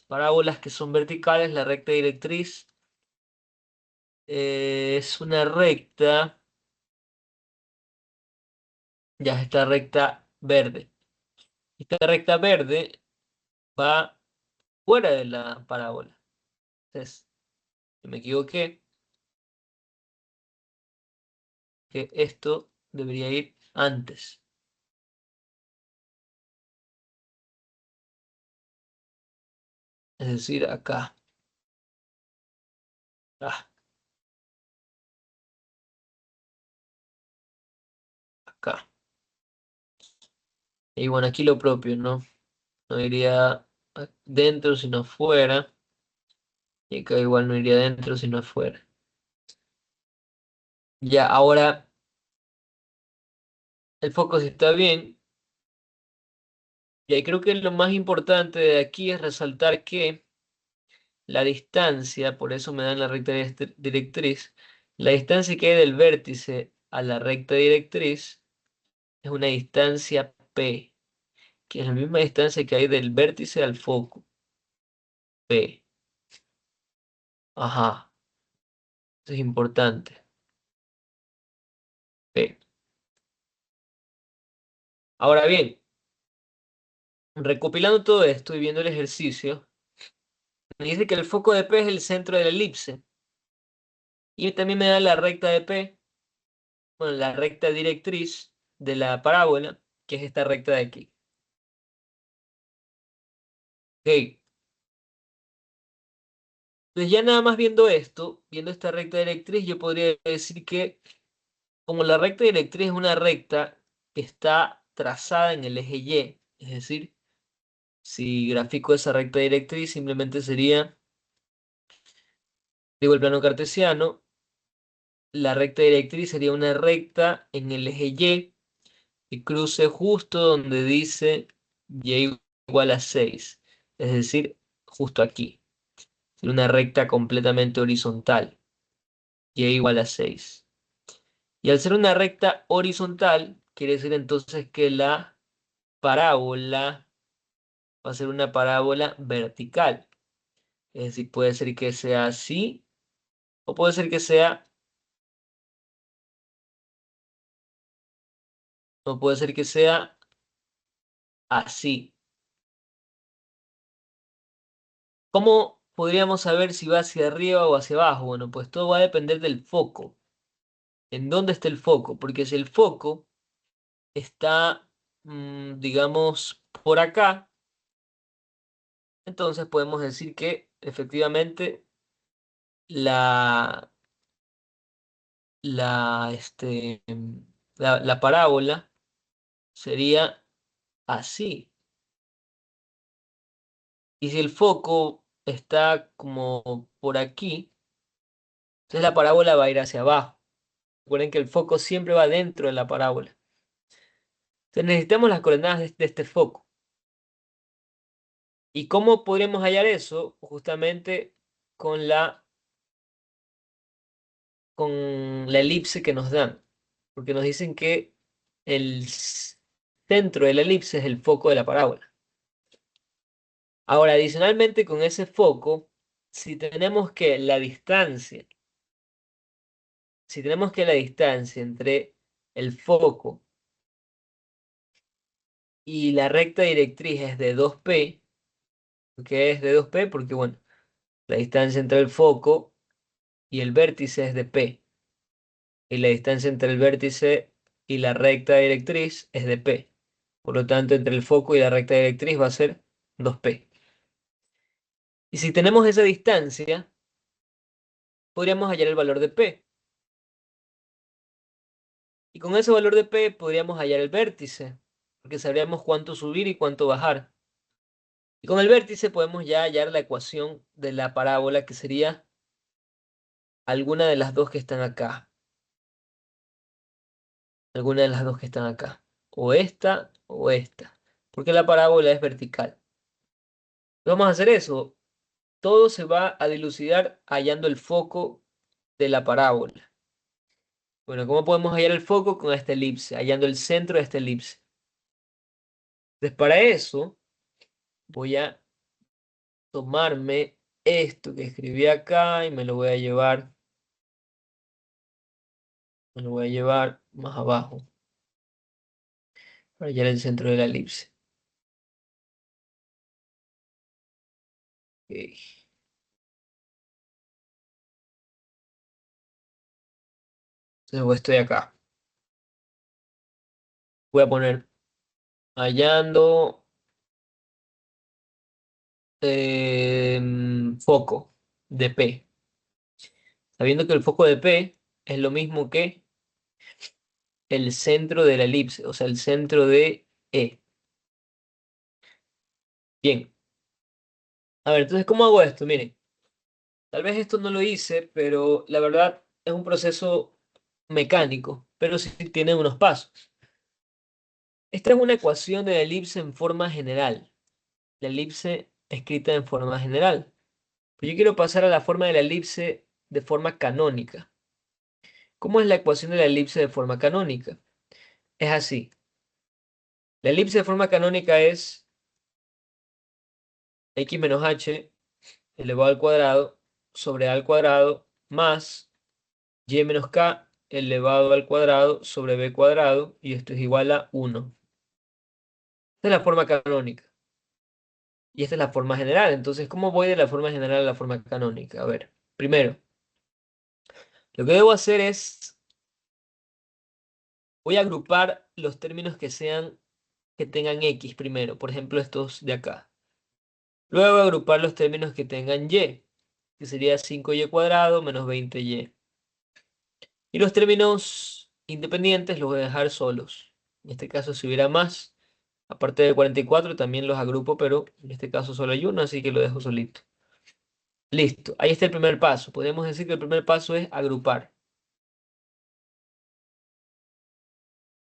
parábolas que son verticales, la recta directriz es una recta, ya esta recta verde. Esta recta verde va fuera de la parábola. Entonces, si me equivoqué, que esto debería ir antes, es decir, acá, ah, acá. Y bueno, aquí lo propio, ¿no? No iría dentro sino fuera, y acá igual no iría dentro sino afuera. Ya, ahora el foco sí está bien, y ahí creo que lo más importante de aquí es resaltar que la distancia, por eso me dan la recta directriz, la distancia que hay del vértice a la recta directriz es una distancia P, que es la misma distancia que hay del vértice al foco, P. Ajá, eso es importante, P. Ahora bien, recopilando todo esto y viendo el ejercicio, me dice que el foco de P es el centro de la elipse, y también me da la recta de P, bueno, la recta directriz de la parábola, que es esta recta de aquí. Ok, entonces ya nada más viendo esto, viendo esta recta directriz, yo podría decir que como la recta directriz es una recta que está trazada en el eje Y, es decir, si grafico esa recta directriz, simplemente sería, digo el plano cartesiano, la recta directriz sería una recta en el eje Y que cruce justo donde dice Y igual a 6, es decir, justo aquí. Sería una recta completamente horizontal, Y igual a 6. Y al ser una recta horizontal, quiere decir entonces que la parábola va a ser una parábola vertical. Es decir, puede ser que sea así o puede ser que sea, o puede ser que sea así. ¿Cómo podríamos saber si va hacia arriba o hacia abajo? Bueno, pues todo va a depender del foco. ¿En dónde está el foco? Porque si el foco está, digamos, por acá, entonces podemos decir que efectivamente la, la parábola sería así. Y si el foco está como por aquí, entonces la parábola va a ir hacia abajo. Recuerden que el foco siempre va dentro de la parábola. Entonces necesitamos las coordenadas de este foco. ¿Y cómo podremos hallar eso? Justamente con con la elipse que nos dan. Porque nos dicen que el centro de la elipse es el foco de la parábola. Ahora, adicionalmente con ese foco, si tenemos que la distancia, si tenemos que la distancia entre el foco y la recta directriz es de 2p, ¿qué es de 2p? Porque, bueno, la distancia entre el foco y el vértice es de p, y la distancia entre el vértice y la recta directriz es de p. Por lo tanto, entre el foco y la recta directriz va a ser 2P. Y si tenemos esa distancia, podríamos hallar el valor de P. Y con ese valor de P podríamos hallar el vértice, porque sabríamos cuánto subir y cuánto bajar. Y con el vértice podemos ya hallar la ecuación de la parábola, que sería alguna de las dos que están acá. Alguna de las dos que están acá. O esta o esta. Porque la parábola es vertical. Vamos a hacer eso. Todo se va a dilucidar hallando el foco de la parábola. Bueno, ¿cómo podemos hallar el foco? Con esta elipse, hallando el centro de esta elipse. Entonces, para eso, voy a tomarme esto que escribí acá y me lo voy a llevar, más abajo, para hallar el centro de la elipse. Ok. Entonces, estoy acá. Voy a poner hallando foco de P. Sabiendo que el foco de P es lo mismo que el centro de la elipse, o sea, el centro de E. Bien. A ver, entonces, ¿cómo hago esto? Miren, tal vez esto no lo hice, pero la verdad es un proceso mecánico, pero sí tiene unos pasos. Esta es una ecuación de la elipse en forma general. La elipse escrita en forma general. Pero yo quiero pasar a la forma de la elipse de forma canónica. ¿Cómo es la ecuación de la elipse de forma canónica? Es así. La elipse de forma canónica es x menos h elevado al cuadrado sobre a al cuadrado más y menos k elevado al cuadrado sobre b cuadrado, y esto es igual a 1. Esta es la forma canónica. Y esta es la forma general. Entonces, ¿cómo voy de la forma general a la forma canónica? A ver, primero, lo que debo hacer es, voy a agrupar los términos que tengan x primero. Por ejemplo, estos de acá. Luego voy a agrupar los términos que tengan y, que sería 5y cuadrado menos 20y. Y los términos independientes los voy a dejar solos. En este caso, si hubiera más, aparte de 44, también los agrupo, pero en este caso solo hay uno, así que lo dejo solito. Listo, ahí está el primer paso. Podemos decir que el primer paso es agrupar.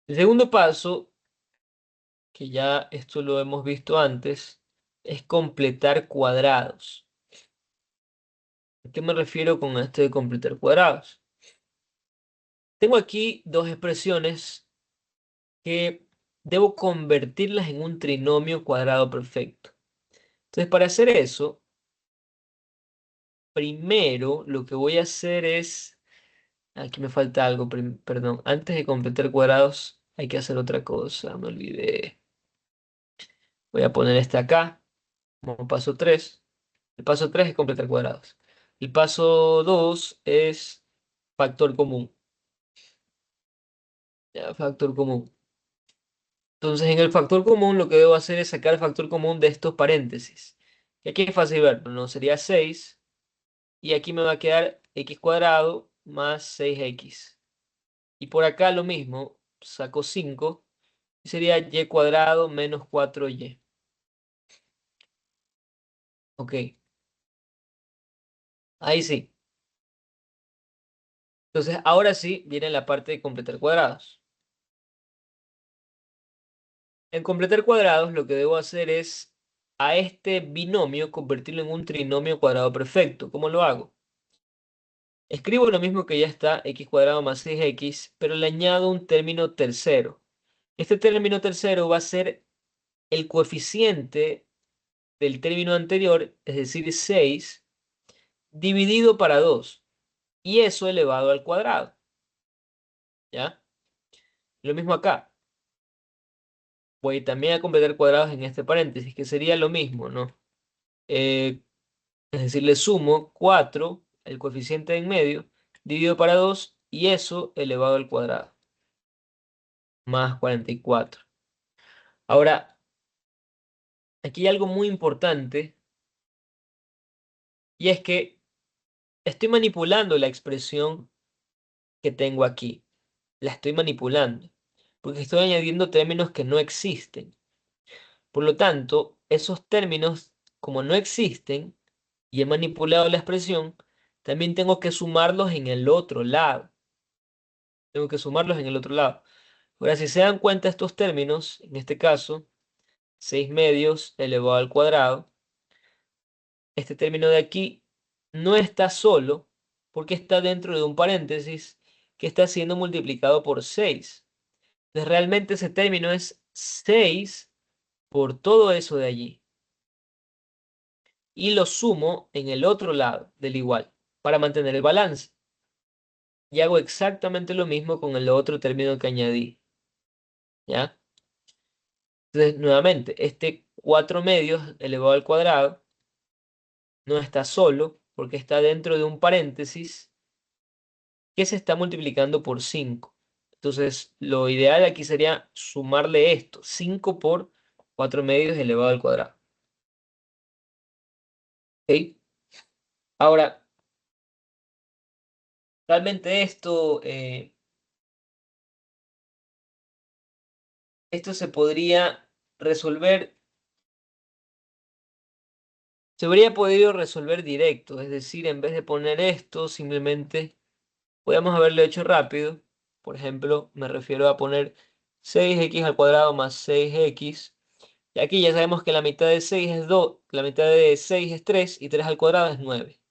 El segundo paso, que ya esto lo hemos visto antes, es completar cuadrados. ¿A qué me refiero con esto de completar cuadrados? Tengo aquí dos expresiones que debo convertirlas en un trinomio cuadrado perfecto. Entonces, para hacer eso, primero lo que voy a hacer es... Aquí me falta algo, perdón. Antes de completar cuadrados hay que hacer otra cosa, me olvidé. Voy a poner este acá como paso 3. El paso 3 es completar cuadrados. El paso 2 es factor común. Ya, factor común. Entonces, en el factor común lo que debo hacer es sacar el factor común de estos paréntesis. Y aquí es fácil verlo, ¿no? Sería 6. Y aquí me va a quedar x cuadrado más 6x. Y por acá lo mismo, saco 5. Y sería y cuadrado menos 4y. Ok, ahí sí. Entonces, ahora sí viene la parte de completar cuadrados. En completar cuadrados, lo que debo hacer es a este binomio convertirlo en un trinomio cuadrado perfecto. ¿Cómo lo hago? Escribo lo mismo que ya está, x cuadrado más 6x, pero le añado un término tercero. Este término tercero va a ser el coeficiente del término anterior, es decir, 6, dividido para 2, y eso elevado al cuadrado. ¿Ya? Lo mismo acá. Voy también a completar cuadrados en este paréntesis, que sería lo mismo, ¿no? Es decir, le sumo 4, el coeficiente en medio, dividido para 2, y eso elevado al cuadrado, más 44. Ahora, aquí hay algo muy importante y es que estoy manipulando la expresión que tengo aquí. La estoy manipulando porque estoy añadiendo términos que no existen. Por lo tanto, esos términos, como no existen y he manipulado la expresión, también tengo que sumarlos en el otro lado. Tengo que sumarlos en el otro lado. Ahora, si se dan cuenta estos términos, en este caso, 6 medios elevado al cuadrado, este término de aquí no está solo porque está dentro de un paréntesis que está siendo multiplicado por 6. Entonces, realmente ese término es 6 por todo eso de allí. Y lo sumo en el otro lado del igual para mantener el balance. Y hago exactamente lo mismo con el otro término que añadí. ¿Ya? Entonces, nuevamente, este 4 medios elevado al cuadrado no está solo porque está dentro de un paréntesis que se está multiplicando por 5. Entonces, lo ideal aquí sería sumarle esto, 5 por 4 medios elevado al cuadrado. ¿Ok? Ahora, realmente esto se podría resolver, se habría podido resolver directo, es decir, en vez de poner esto, simplemente podríamos haberlo hecho rápido. Por ejemplo, me refiero a poner 6x al cuadrado más 6x. Y aquí ya sabemos que la mitad de 6 es 2, la mitad de 6 es 3 y 3 al cuadrado es 9.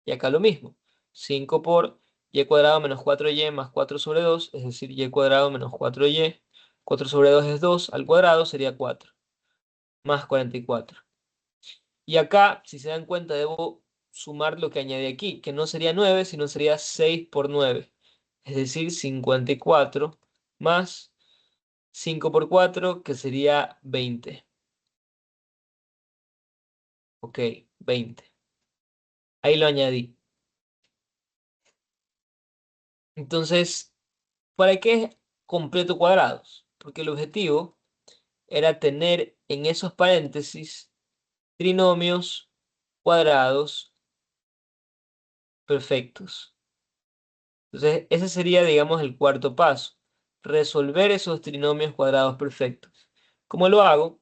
Y acá lo mismo. 5 por y cuadrado menos 4y más 4 sobre 2, es decir, y cuadrado menos 4y. 4 sobre 2 es 2, al cuadrado sería 4, más 44. Y acá, si se dan cuenta, debo sumar lo que añadí aquí, que no sería 9, sino sería 6 por 9. Es decir, 54 más 5 por 4, que sería 20. Ok, 20. Ahí lo añadí. Entonces, ¿para qué completo cuadrados? Porque el objetivo era tener en esos paréntesis trinomios cuadrados perfectos. Entonces, ese sería, digamos, el cuarto paso. Resolver esos trinomios cuadrados perfectos. ¿Cómo lo hago?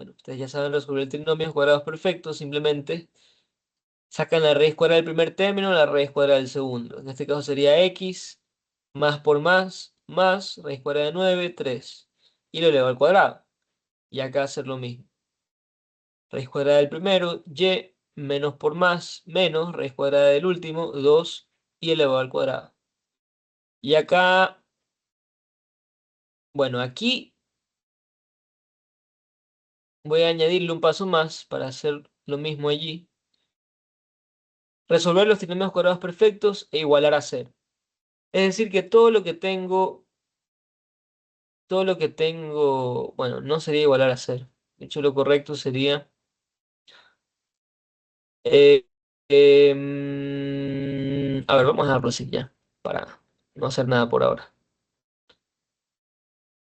Bueno, ustedes ya saben resolver trinomios cuadrados perfectos. Simplemente sacan la raíz cuadrada del primer término, la raíz cuadrada del segundo. En este caso sería x más por más raíz cuadrada de 9, 3. Y lo elevo al cuadrado. Y acá hacer lo mismo. Raíz cuadrada del primero, y menos por más, menos raíz cuadrada del último, 2 y elevado al cuadrado. Y acá, bueno, aquí voy a añadirle un paso más para hacer lo mismo allí. Resolver los trinomios cuadrados perfectos e igualar a cero. Es decir, que todo lo que tengo, bueno, no sería igualar a cero. De hecho, lo correcto sería, eh, a ver, vamos a dejarlo así ya, para no hacer nada por ahora.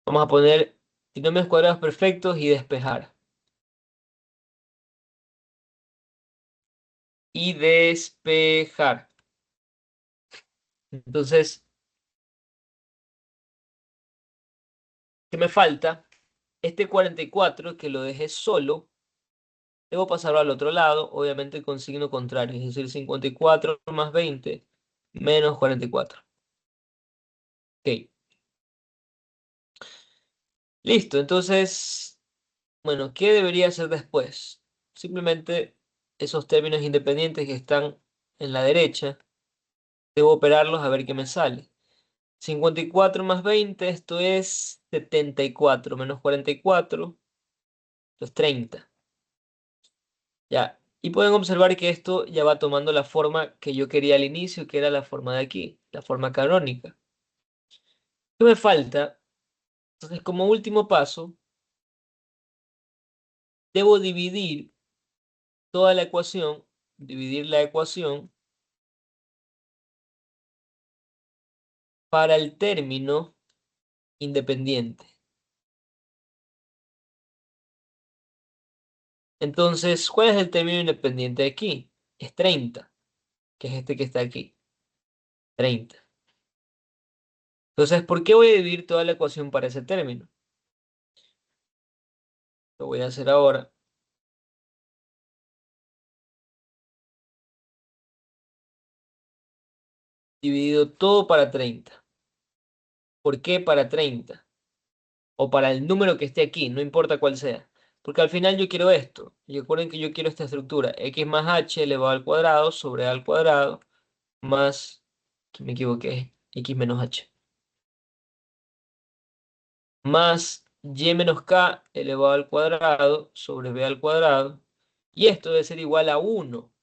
Vamos a poner trinomios cuadrados perfectos y despejar. Y despejar. Entonces, ¿qué me falta? Este 44 que lo dejé solo, debo pasarlo al otro lado, obviamente con signo contrario, es decir, 54 más 20 menos 44. Ok, listo. Entonces, bueno, ¿qué debería hacer después? Simplemente esos términos independientes que están en la derecha, debo operarlos a ver qué me sale. 54 más 20, esto es 74, menos 44, esto es 30. Ya. Y pueden observar que esto ya va tomando la forma que yo quería al inicio, que era la forma de aquí, la forma canónica. ¿Qué me falta? Entonces, como último paso, debo dividir toda la ecuación, dividir la ecuación para el término independiente. Entonces, ¿cuál es el término independiente aquí? Es 30, que es este que está aquí. 30. Entonces, ¿por qué voy a dividir toda la ecuación para ese término? Lo voy a hacer ahora. Dividido todo para 30. ¿Por qué para 30? O para el número que esté aquí, no importa cuál sea. Porque al final yo quiero esto. Y recuerden que yo quiero esta estructura. X más h elevado al cuadrado sobre a al cuadrado más, que me equivoqué, x menos h. Más y menos k elevado al cuadrado sobre b al cuadrado. Y esto debe ser igual a 1.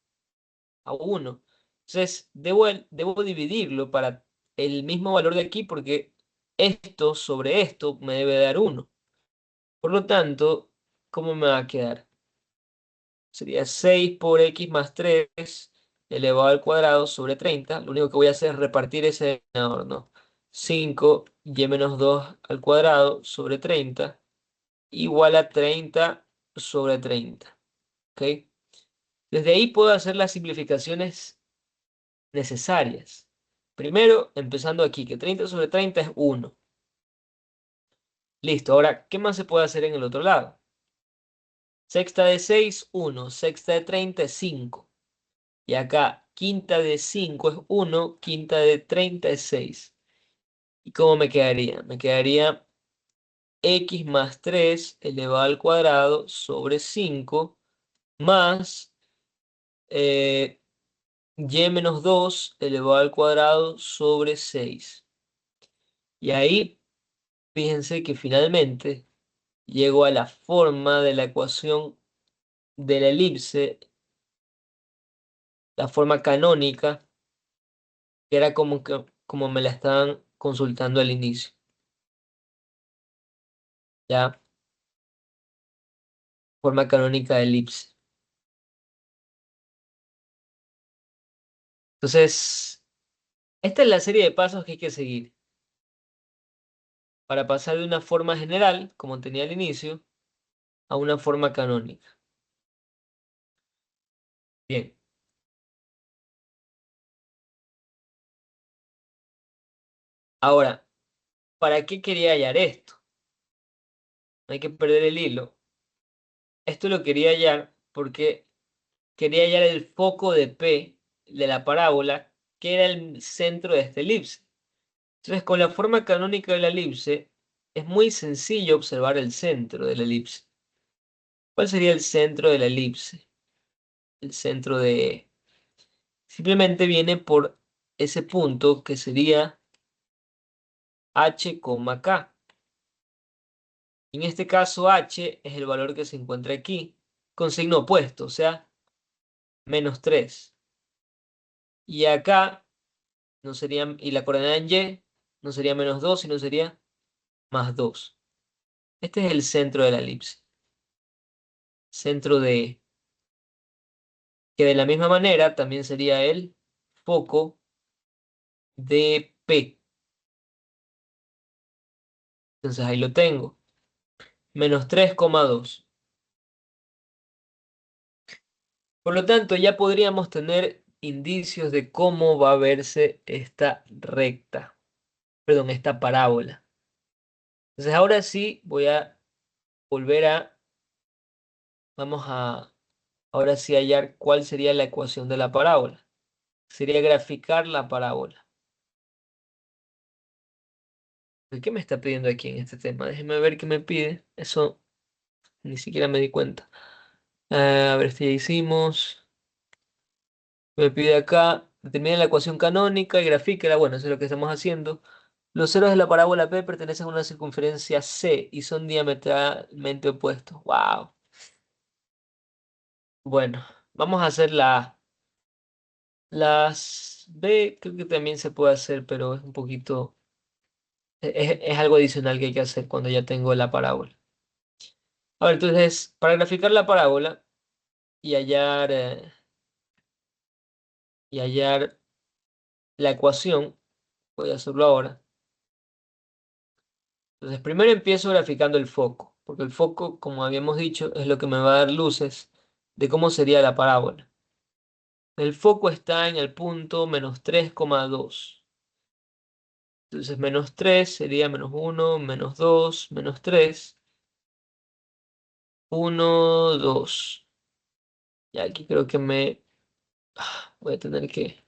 A 1. Entonces, debo dividirlo para el mismo valor de aquí porque esto sobre esto me debe dar 1. Por lo tanto, ¿cómo me va a quedar? Sería 6 por x más 3 elevado al cuadrado sobre 30. Lo único que voy a hacer es repartir ese denominador, ¿no? 5 y menos 2 al cuadrado sobre 30 igual a 30 sobre 30. ¿Ok? Desde ahí puedo hacer las simplificaciones necesarias. Primero, empezando aquí, que 30 sobre 30 es 1. Listo, ahora, ¿qué más se puede hacer en el otro lado? Sexta de 6, 1. Sexta de 30 es 5. Y acá, quinta de 5 es 1, quinta de 30 es 6. ¿Y cómo me quedaría? Me quedaría x más 3 elevado al cuadrado sobre 5 más y menos 2 elevado al cuadrado sobre 6. Y ahí, fíjense que finalmente llego a la forma de la ecuación de la elipse, la forma canónica, que era como me la estaban consultando al inicio. ¿Ya? Forma canónica de elipse. Entonces, esta es la serie de pasos que hay que seguir para pasar de una forma general, como tenía al inicio, a una forma canónica. Bien, ahora, ¿para qué quería hallar esto? No hay que perder el hilo. Esto lo quería hallar porque quería hallar el foco de P de la parábola, que era el centro de esta elipse. Entonces, con la forma canónica de la elipse, es muy sencillo observar el centro de la elipse. ¿Cuál sería el centro de la elipse? El centro de... Simplemente viene por ese punto que sería h, k. En este caso h es el valor que se encuentra aquí, con signo opuesto, o sea, menos 3. Y acá no sería, y la coordenada en y no sería menos 2, sino sería más 2. Este es el centro de la elipse. Centro de... que de la misma manera también sería el foco de P. Entonces ahí lo tengo. Menos 3,2. Por lo tanto, ya podríamos tener indicios de cómo va a verse esta recta, perdón, esta parábola. Entonces ahora sí voy a volver vamos a, ahora sí hallar cuál sería la ecuación de la parábola. Sería graficar la parábola. ¿Qué me está pidiendo aquí en este tema? Déjeme ver qué me pide. Eso ni siquiera me di cuenta. A ver, este ya hicimos. Me pide acá, determine la ecuación canónica y grafíquela. Bueno, eso es lo que estamos haciendo. Los ceros de la parábola P pertenecen a una circunferencia C y son diametralmente opuestos. ¡Wow! Bueno, vamos a hacer la A. Las B creo que también se puede hacer, pero es un poquito... es algo adicional que hay que hacer cuando ya tengo la parábola. A ver, entonces, para graficar la parábola y hallar la ecuación, voy a hacerlo ahora. Entonces, primero empiezo graficando el foco. porque el foco, como habíamos dicho, es lo que me va a dar luces de cómo sería la parábola. El foco está en el punto -3,2. Entonces menos 3 sería -1, -2, -3, 1, 2. Y aquí creo que voy a tener que,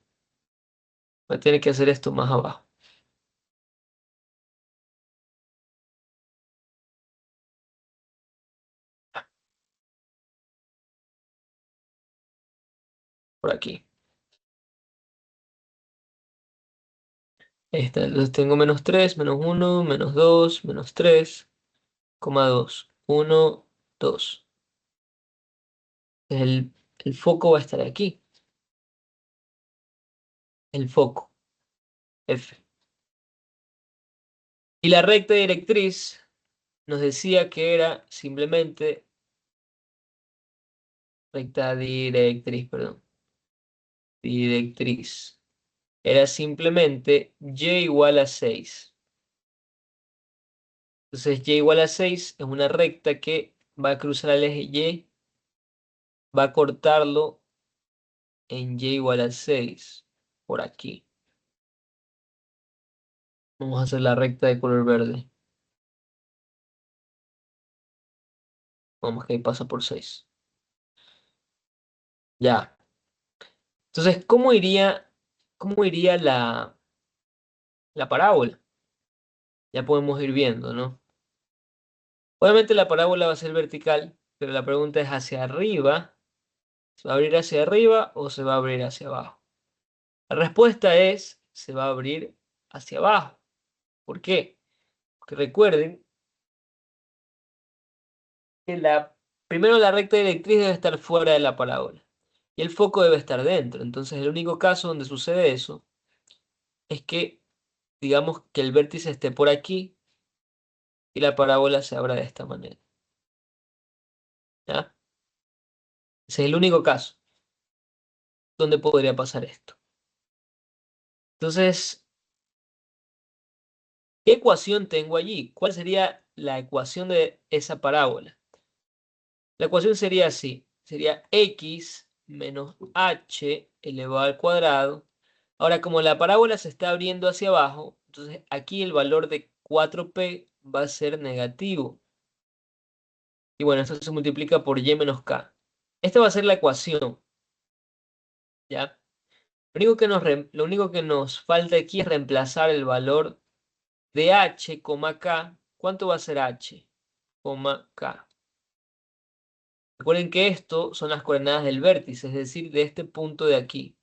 voy a tener que hacer esto más abajo. Por aquí. Ahí está. Entonces tengo -3, -1, -2, -3,2. 1, 2. El foco va a estar aquí. El foco. F. Y la recta directriz nos decía que era simplemente recta directriz, perdón. Directriz. Era simplemente y igual a 6. Entonces y igual a 6 es una recta que va a cruzar el eje Y, va a cortarlo en y igual a 6, por aquí. Vamos a hacer la recta de color verde. Vamos que ahí pasa por 6. Ya. Entonces, ¿cómo iría la parábola? Ya podemos ir viendo, ¿no? Obviamente la parábola va a ser vertical, pero la pregunta es hacia arriba. ¿Se va a abrir hacia arriba o se va a abrir hacia abajo? La respuesta es, se va a abrir hacia abajo. ¿Por qué? Porque recuerden que primero la recta directriz debe estar fuera de la parábola y el foco debe estar dentro. Entonces el único caso donde sucede eso es que, digamos, que el vértice esté por aquí y la parábola se abra de esta manera. ¿Ya? Ese es el único caso donde podría pasar esto. Entonces, ¿qué ecuación tengo allí? ¿Cuál sería la ecuación de esa parábola? La ecuación sería así. Sería x menos h elevado al cuadrado. Ahora, como la parábola se está abriendo hacia abajo, entonces aquí el valor de 4p va a ser negativo. Y bueno, esto se multiplica por y menos k. Esta va a ser la ecuación, ¿ya? Lo único que nos falta aquí es reemplazar el valor de h, k. ¿Cuánto va a ser h, k? Recuerden que esto son las coordenadas del vértice, es decir, de este punto de aquí,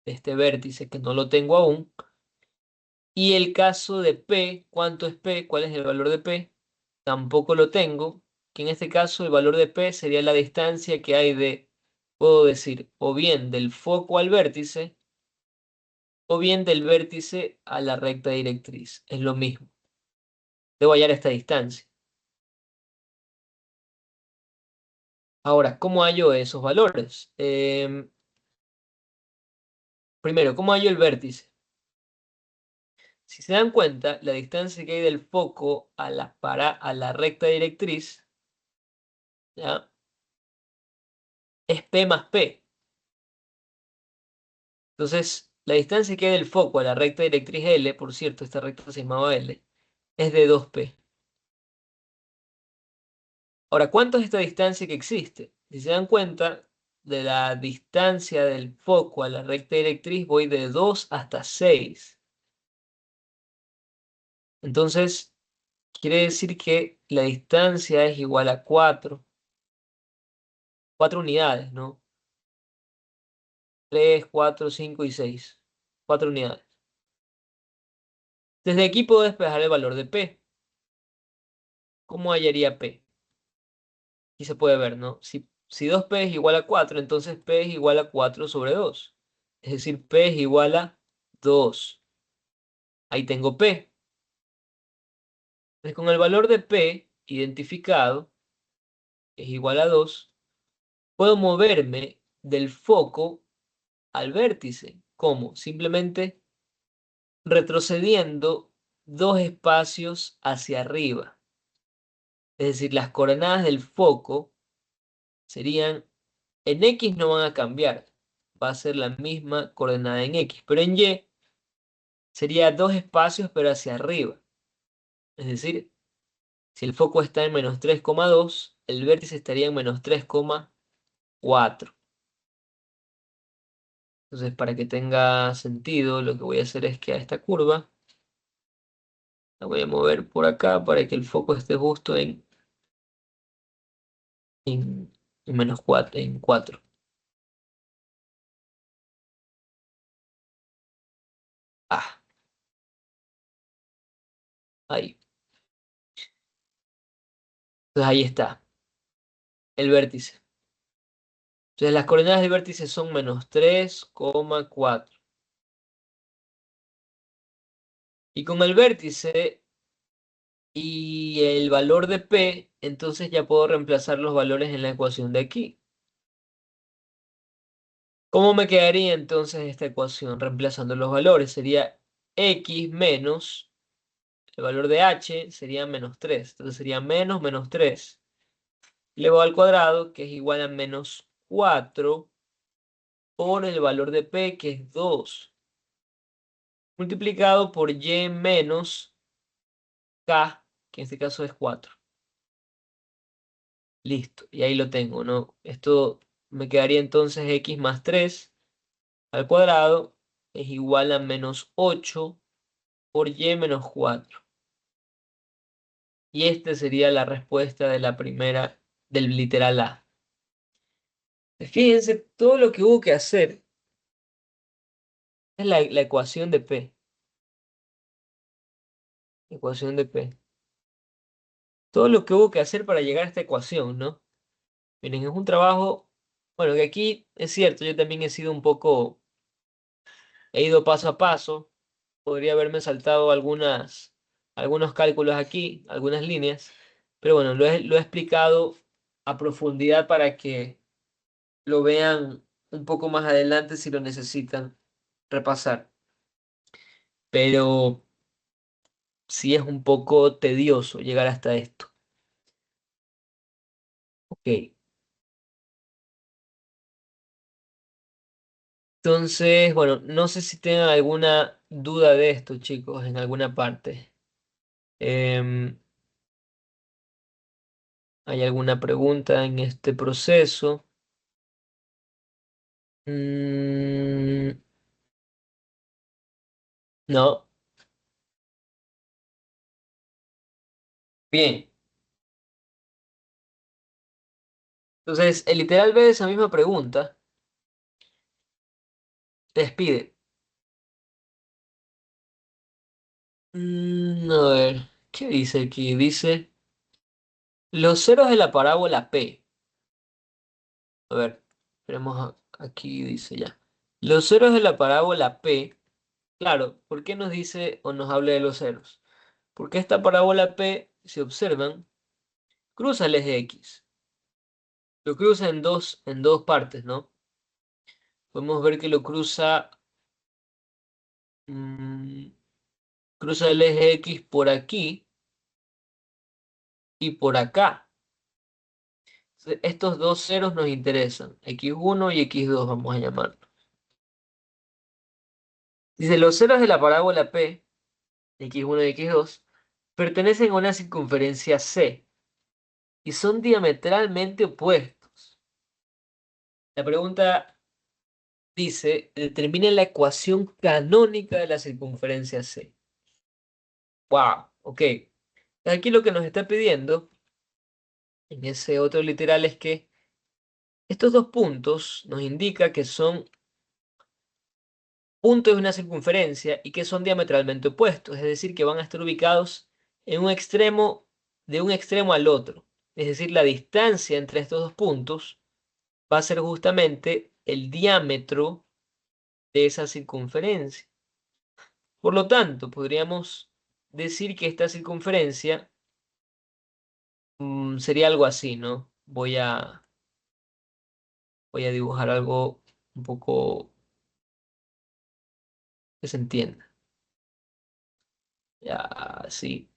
de este vértice que no lo tengo aún. Y el caso de P, ¿cuánto es P? ¿Cuál es el valor de P? Tampoco lo tengo, que en este caso el valor de P sería la distancia que hay puedo decir, o bien del foco al vértice, o bien del vértice a la recta directriz. Es lo mismo. Debo hallar esta distancia. Ahora, ¿cómo hallo esos valores? Primero, ¿cómo hallo el vértice? Si se dan cuenta, la distancia que hay del foco a la recta directriz, ¿ya? Es P más P. Entonces, la distancia que hay del foco a la recta directriz L, por cierto, esta recta se llamaba L, es de 2P. Ahora, ¿cuánto es esta distancia que existe? Si se dan cuenta, de la distancia del foco a la recta directriz voy de 2 hasta 6. Entonces, quiere decir que la distancia es igual a 4 unidades, ¿no? 3, 4, 5 y 6. 4 unidades. Desde aquí puedo despejar el valor de P. ¿Cómo hallaría P? Aquí se puede ver, ¿no? Si 2P es igual a 4, entonces P es igual a 4 sobre 2. Es decir, P es igual a 2. Ahí tengo P. Entonces, con el valor de P identificado, que es igual a 2, puedo moverme del foco al vértice. ¿Cómo? Simplemente retrocediendo 2 espacios hacia arriba. Es decir, las coordenadas del foco serían, en X no van a cambiar, va a ser la misma coordenada en X, pero en Y sería dos espacios pero hacia arriba. Es decir, si el foco está en -3,2, el vértice estaría en -3,4. Entonces, para que tenga sentido, lo que voy a hacer es que a esta curva la voy a mover por acá para que el foco esté justo en, en -4, en 4. Ah, ahí. Entonces ahí está, el vértice. Entonces las coordenadas del vértice son -3,4. Y con el vértice y el valor de P, entonces ya puedo reemplazar los valores en la ecuación de aquí. ¿Cómo me quedaría entonces esta ecuación reemplazando los valores? Sería X menos el valor de H sería -3. Entonces sería menos 3 elevado al cuadrado, que es igual a -4 por el valor de P, que es 2, multiplicado por Y menos K, que en este caso es 4. Listo, y ahí lo tengo, ¿no? Esto me quedaría entonces X más 3 al cuadrado es igual a -8 por Y menos 4. Y esta sería la respuesta de la primera, del literal A. Fíjense, todo lo que hubo que hacer es la ecuación de P. Ecuación de P. Todo lo que hubo que hacer para llegar a esta ecuación, ¿no? Miren, es un trabajo, bueno, que aquí es cierto, yo también he sido un poco, he ido paso a paso, podría haberme saltado algunos cálculos aquí, algunas líneas, pero bueno, lo he explicado a profundidad para que lo vean un poco más adelante si lo necesitan repasar. Pero sí es un poco tedioso llegar hasta esto. Ok, entonces, bueno, no sé si tengan alguna duda de esto, chicos, en alguna parte. Em, ¿Hay alguna pregunta en este proceso? Mm, no. Bien. Entonces, el literal B de esa misma pregunta despide. A ver, ¿qué dice aquí? Dice, los ceros de la parábola P. A ver, esperemos aquí, dice ya. Los ceros de la parábola P, claro, ¿por qué nos dice o nos habla de los ceros? Porque esta parábola P, si observan, cruza el eje X. Lo cruza en dos partes, ¿no? Podemos ver que lo cruza, mm, cruza el eje X por aquí y por acá. Estos dos ceros nos interesan, x1 y x2 vamos a llamarlo. Dice, los ceros de la parábola P, x1 y x2, pertenecen a una circunferencia C y son diametralmente opuestos. La pregunta dice, determina la ecuación canónica de la circunferencia C. Wow, ok. Aquí lo que nos está pidiendo en ese otro literal es que estos dos puntos nos indica que son puntos de una circunferencia y que son diametralmente opuestos, es decir, que van a estar ubicados en un extremo, de un extremo al otro. Es decir, la distancia entre estos dos puntos va a ser justamente el diámetro de esa circunferencia. Por lo tanto, podríamos decir que esta circunferencia sería algo así, ¿no? Voy a dibujar algo un poco que se entienda. Ya, sí.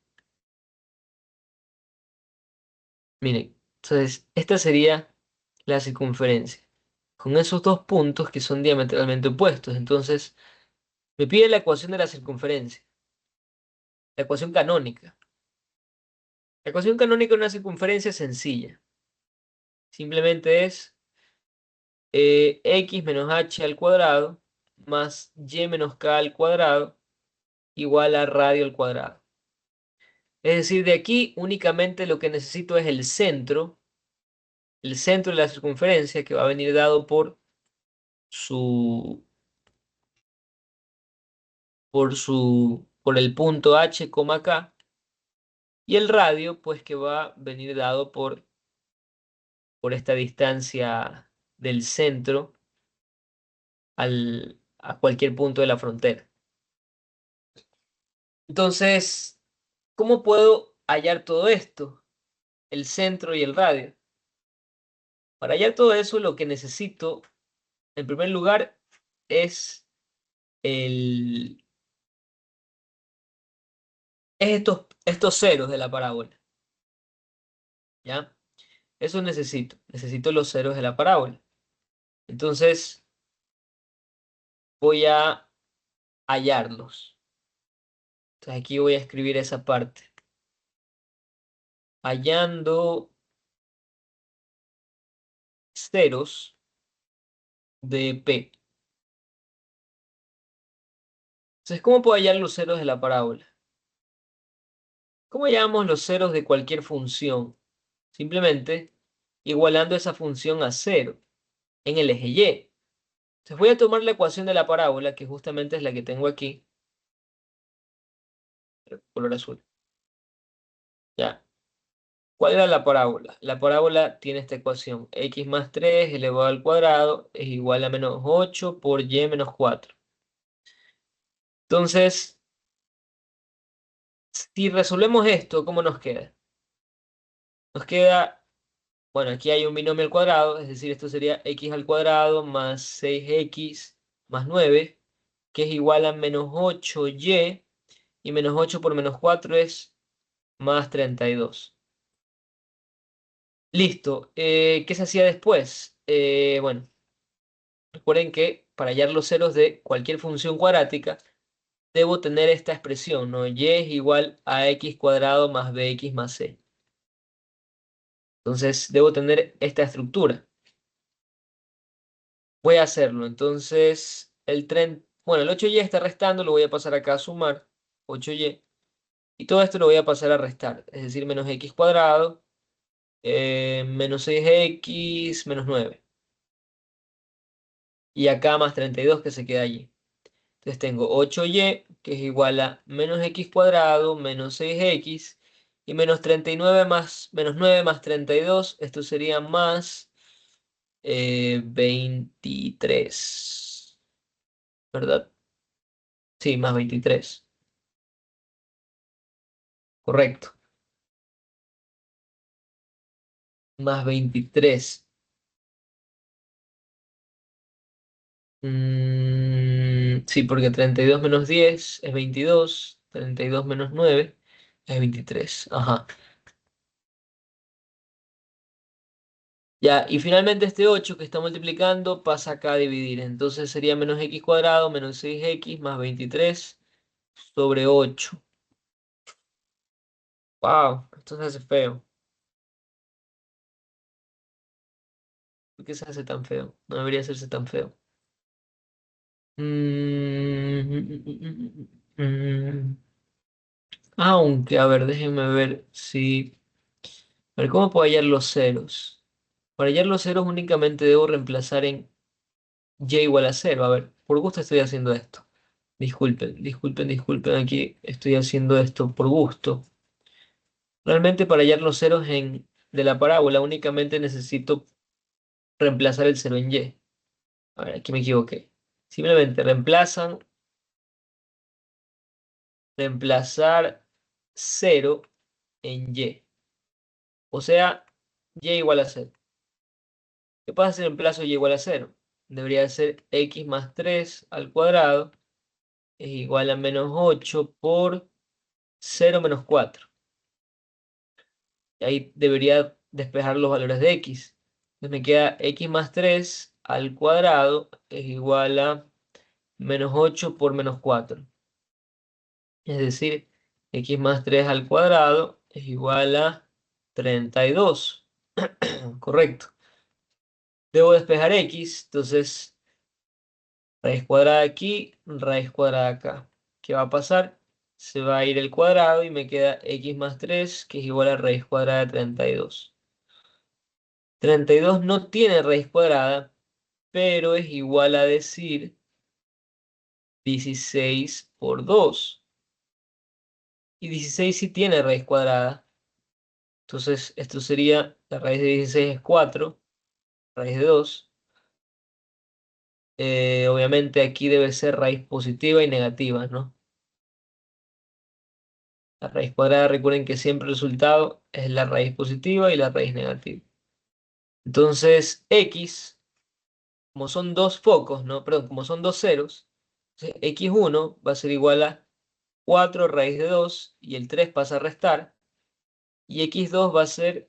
Miren, entonces esta sería la circunferencia, con esos dos puntos que son diametralmente opuestos. Entonces, me pide la ecuación de la circunferencia, la ecuación canónica. La ecuación canónica de una circunferencia es sencilla. Simplemente es x menos h al cuadrado más y menos k al cuadrado igual a radio al cuadrado. Es decir, de aquí únicamente lo que necesito es el centro de la circunferencia, que va a venir dado su, por el punto h, k, y el radio, pues que va a venir dado por esta distancia del centro a cualquier punto de la frontera. Entonces, ¿cómo puedo hallar todo esto? El centro y el radio. Para hallar todo eso, lo que necesito, en primer lugar, es, el, es estos ceros de la parábola, ¿ya? Eso necesito. Necesito los ceros de la parábola. Entonces, voy a hallarlos. Entonces, aquí voy a escribir esa parte. Hallando ceros de P. Entonces, ¿cómo puedo hallar los ceros de la parábola? ¿Cómo hallamos los ceros de cualquier función? Simplemente igualando esa función a cero en el eje Y. Entonces voy a tomar la ecuación de la parábola, que justamente es la que tengo aquí, color azul. ¿Ya? ¿Cuál era la parábola? La parábola tiene esta ecuación: x más 3 elevado al cuadrado es igual a menos 8 por y menos 4. Entonces, si resolvemos esto, ¿cómo nos queda? Nos queda, bueno, aquí hay un binomio al cuadrado, es decir, esto sería x al cuadrado más 6x más 9, que es igual a menos 8y, y menos 8 por menos 4 es más 32. Listo. ¿Qué se hacía después? Bueno, recuerden que para hallar los ceros de cualquier función cuadrática, debo tener esta expresión, ¿no? Y es igual a x cuadrado más bx más c. Entonces, debo tener esta estructura. Voy a hacerlo. Entonces, bueno, el 8y está restando, lo voy a pasar acá a sumar, 8y. Y todo esto lo voy a pasar a restar, es decir, menos x cuadrado, menos 6x, menos 9. Y acá más 32 que se queda allí. Entonces tengo 8y, que es igual a menos x cuadrado, menos 6x, y menos 39 más, menos 9 más 32, esto sería más 23, ¿verdad? Sí, más 23, correcto. Más 23. Sí, porque 32 menos 10 es 22, 32 menos 9 es 23. Ajá. Ya, y finalmente este 8 que está multiplicando pasa acá a dividir. Entonces sería menos x cuadrado menos 6x más 23 sobre 8. Wow, esto se hace feo. ¿Por qué se hace tan feo? No debería hacerse tan feo. Aunque, a ver, déjenme ver si... A ver, ¿cómo puedo hallar los ceros? Para hallar los ceros únicamente debo reemplazar en y igual a 0. A ver, por gusto estoy haciendo esto. Disculpen, disculpen, disculpen, aquí estoy haciendo esto por gusto. Realmente para hallar los ceros de la parábola únicamente necesito reemplazar el cero en y. A ver, aquí me equivoqué. Simplemente reemplazar cero en y. O sea, y igual a 0. ¿Qué pasa si reemplazo y igual a 0? Debería ser x más 3 al cuadrado es igual a menos 8 por 0 menos 4. Y ahí debería despejar los valores de x. Entonces me queda x más 3 al cuadrado es igual a menos 8 por menos 4. Es decir, x más 3 al cuadrado es igual a 32. Correcto. Debo despejar x, entonces raíz cuadrada aquí, raíz cuadrada acá. ¿Qué va a pasar? Se va a ir el cuadrado y me queda x más 3, que es igual a raíz cuadrada de 32. 32 no tiene raíz cuadrada, pero es igual a decir 16 por 2. Y 16 sí tiene raíz cuadrada. Entonces esto sería, la raíz de 16 es 4, raíz de 2. Obviamente aquí debe ser raíz positiva y negativa, ¿no? La raíz cuadrada, recuerden que siempre el resultado es la raíz positiva y la raíz negativa. Entonces x, como son dos focos, ¿no? Perdón, como son dos ceros, entonces x1 va a ser igual a 4 raíz de 2 y el 3 pasa a restar. Y x2 va a ser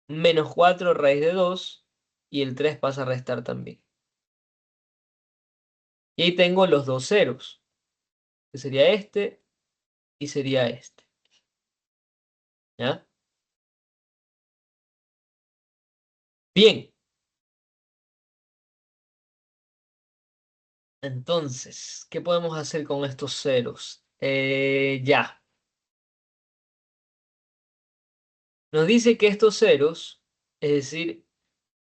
menos 4 raíz de 2 y el 3 pasa a restar también. Y ahí tengo los dos ceros, que sería este y sería este. ¿Ya? Bien, entonces, ¿qué podemos hacer con estos ceros? Ya, nos dice que estos ceros, es decir,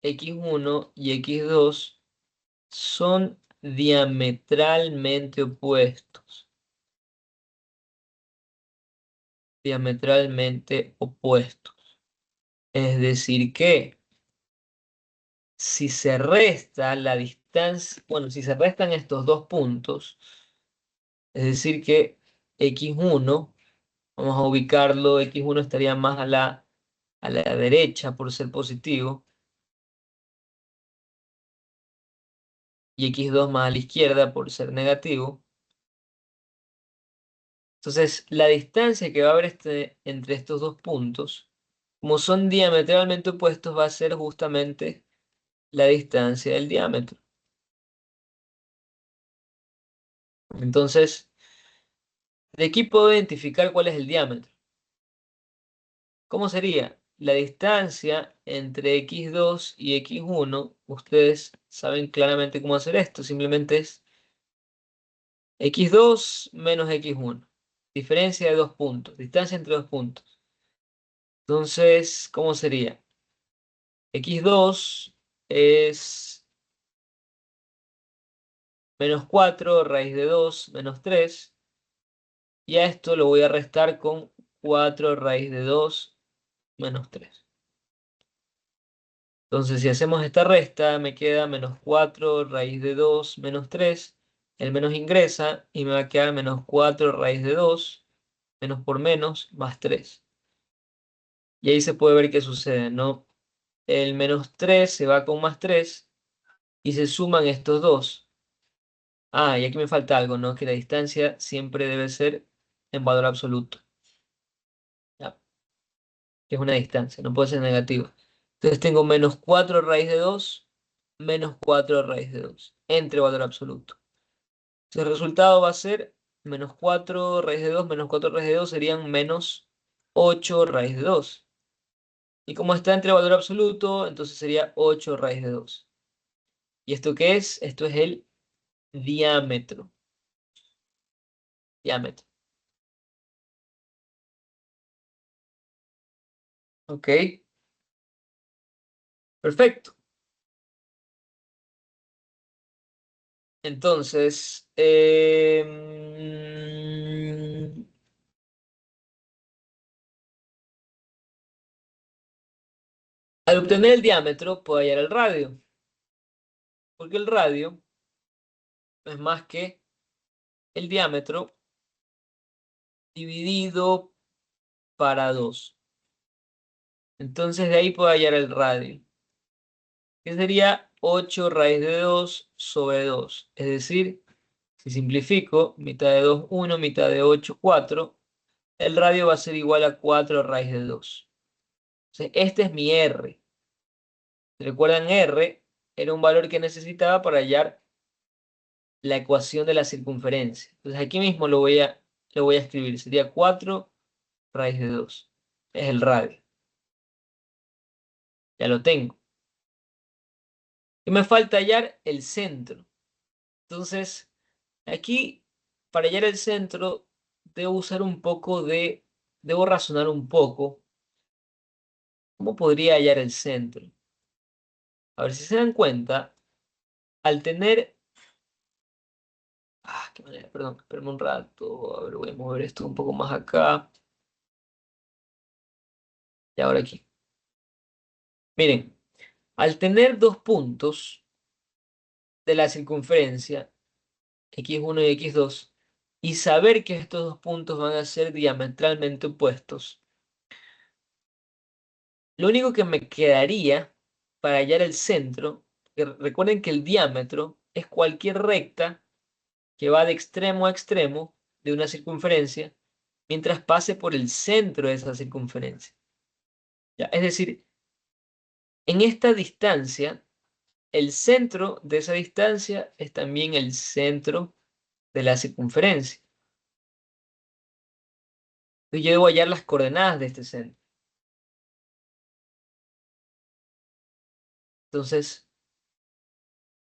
x1 y x2, son diametralmente opuestos. Diametralmente opuestos. Es decir, que si se resta la distancia, bueno, si se restan estos dos puntos, es decir que x1, vamos a ubicarlo, x1 estaría más a la derecha por ser positivo, y x2 más a la izquierda por ser negativo. Entonces, la distancia que va a haber entre estos dos puntos, como son diametralmente opuestos, va a ser justamente la distancia del diámetro. Entonces, de aquí puedo identificar cuál es el diámetro. ¿Cómo sería? La distancia entre x2 y x1, ustedes saben claramente cómo hacer esto, simplemente es x2 menos x1. Diferencia de dos puntos, distancia entre dos puntos. Entonces, ¿cómo sería? x2 es menos 4 raíz de 2 menos 3. Y a esto lo voy a restar con 4 raíz de 2 menos 3. Entonces, si hacemos esta resta, me queda menos 4 raíz de 2 menos 3. El menos ingresa y me va a quedar menos 4 raíz de 2 menos por menos más 3. Y ahí se puede ver qué sucede, ¿no? El menos 3 se va con más 3 y se suman estos dos. Ah, y aquí me falta algo, ¿no? Que la distancia siempre debe ser en valor absoluto. ¿Ya? Que es una distancia, no puede ser negativa. Entonces tengo menos 4 raíz de 2 menos 4 raíz de 2 entre valor absoluto. Entonces el resultado va a ser menos 4 raíz de 2 menos 4 raíz de 2 serían menos 8 raíz de 2. Y como está entre valor absoluto, entonces sería 8 raíz de 2. ¿Y esto qué es? Esto es el diámetro. Diámetro. ¿Ok? Perfecto. Entonces, al obtener el diámetro, puedo hallar el radio. Porque el radio no es más que el diámetro dividido para 2. Entonces de ahí puedo hallar el radio, que sería 8 raíz de 2 sobre 2. Es decir, si simplifico, mitad de 2, 1, mitad de 8, 4. El radio va a ser igual a 4 raíz de 2. Entonces, este es mi R. ¿Recuerdan? R era un valor que necesitaba para hallar la ecuación de la circunferencia. Entonces, aquí mismo lo voy a escribir. Sería 4 raíz de 2. Es el radio. Ya lo tengo. Y me falta hallar el centro. Entonces, aquí, para hallar el centro, debo usar un poco de... Debo razonar un poco. ¿Cómo podría hallar el centro? A ver si se dan cuenta, al tener... qué manera, perdón, espérame un rato. A ver, voy a mover esto un poco más acá. Y ahora aquí. Miren, al tener dos puntos de la circunferencia, x1 y x2, y saber que estos dos puntos van a ser diametralmente opuestos, lo único que me quedaría para hallar el centro, que recuerden que el diámetro es cualquier recta que va de extremo a extremo de una circunferencia mientras pase por el centro de esa circunferencia. ¿Ya? Es decir, en esta distancia, el centro de esa distancia es también el centro de la circunferencia. Entonces yo debo hallar las coordenadas de este centro. Entonces,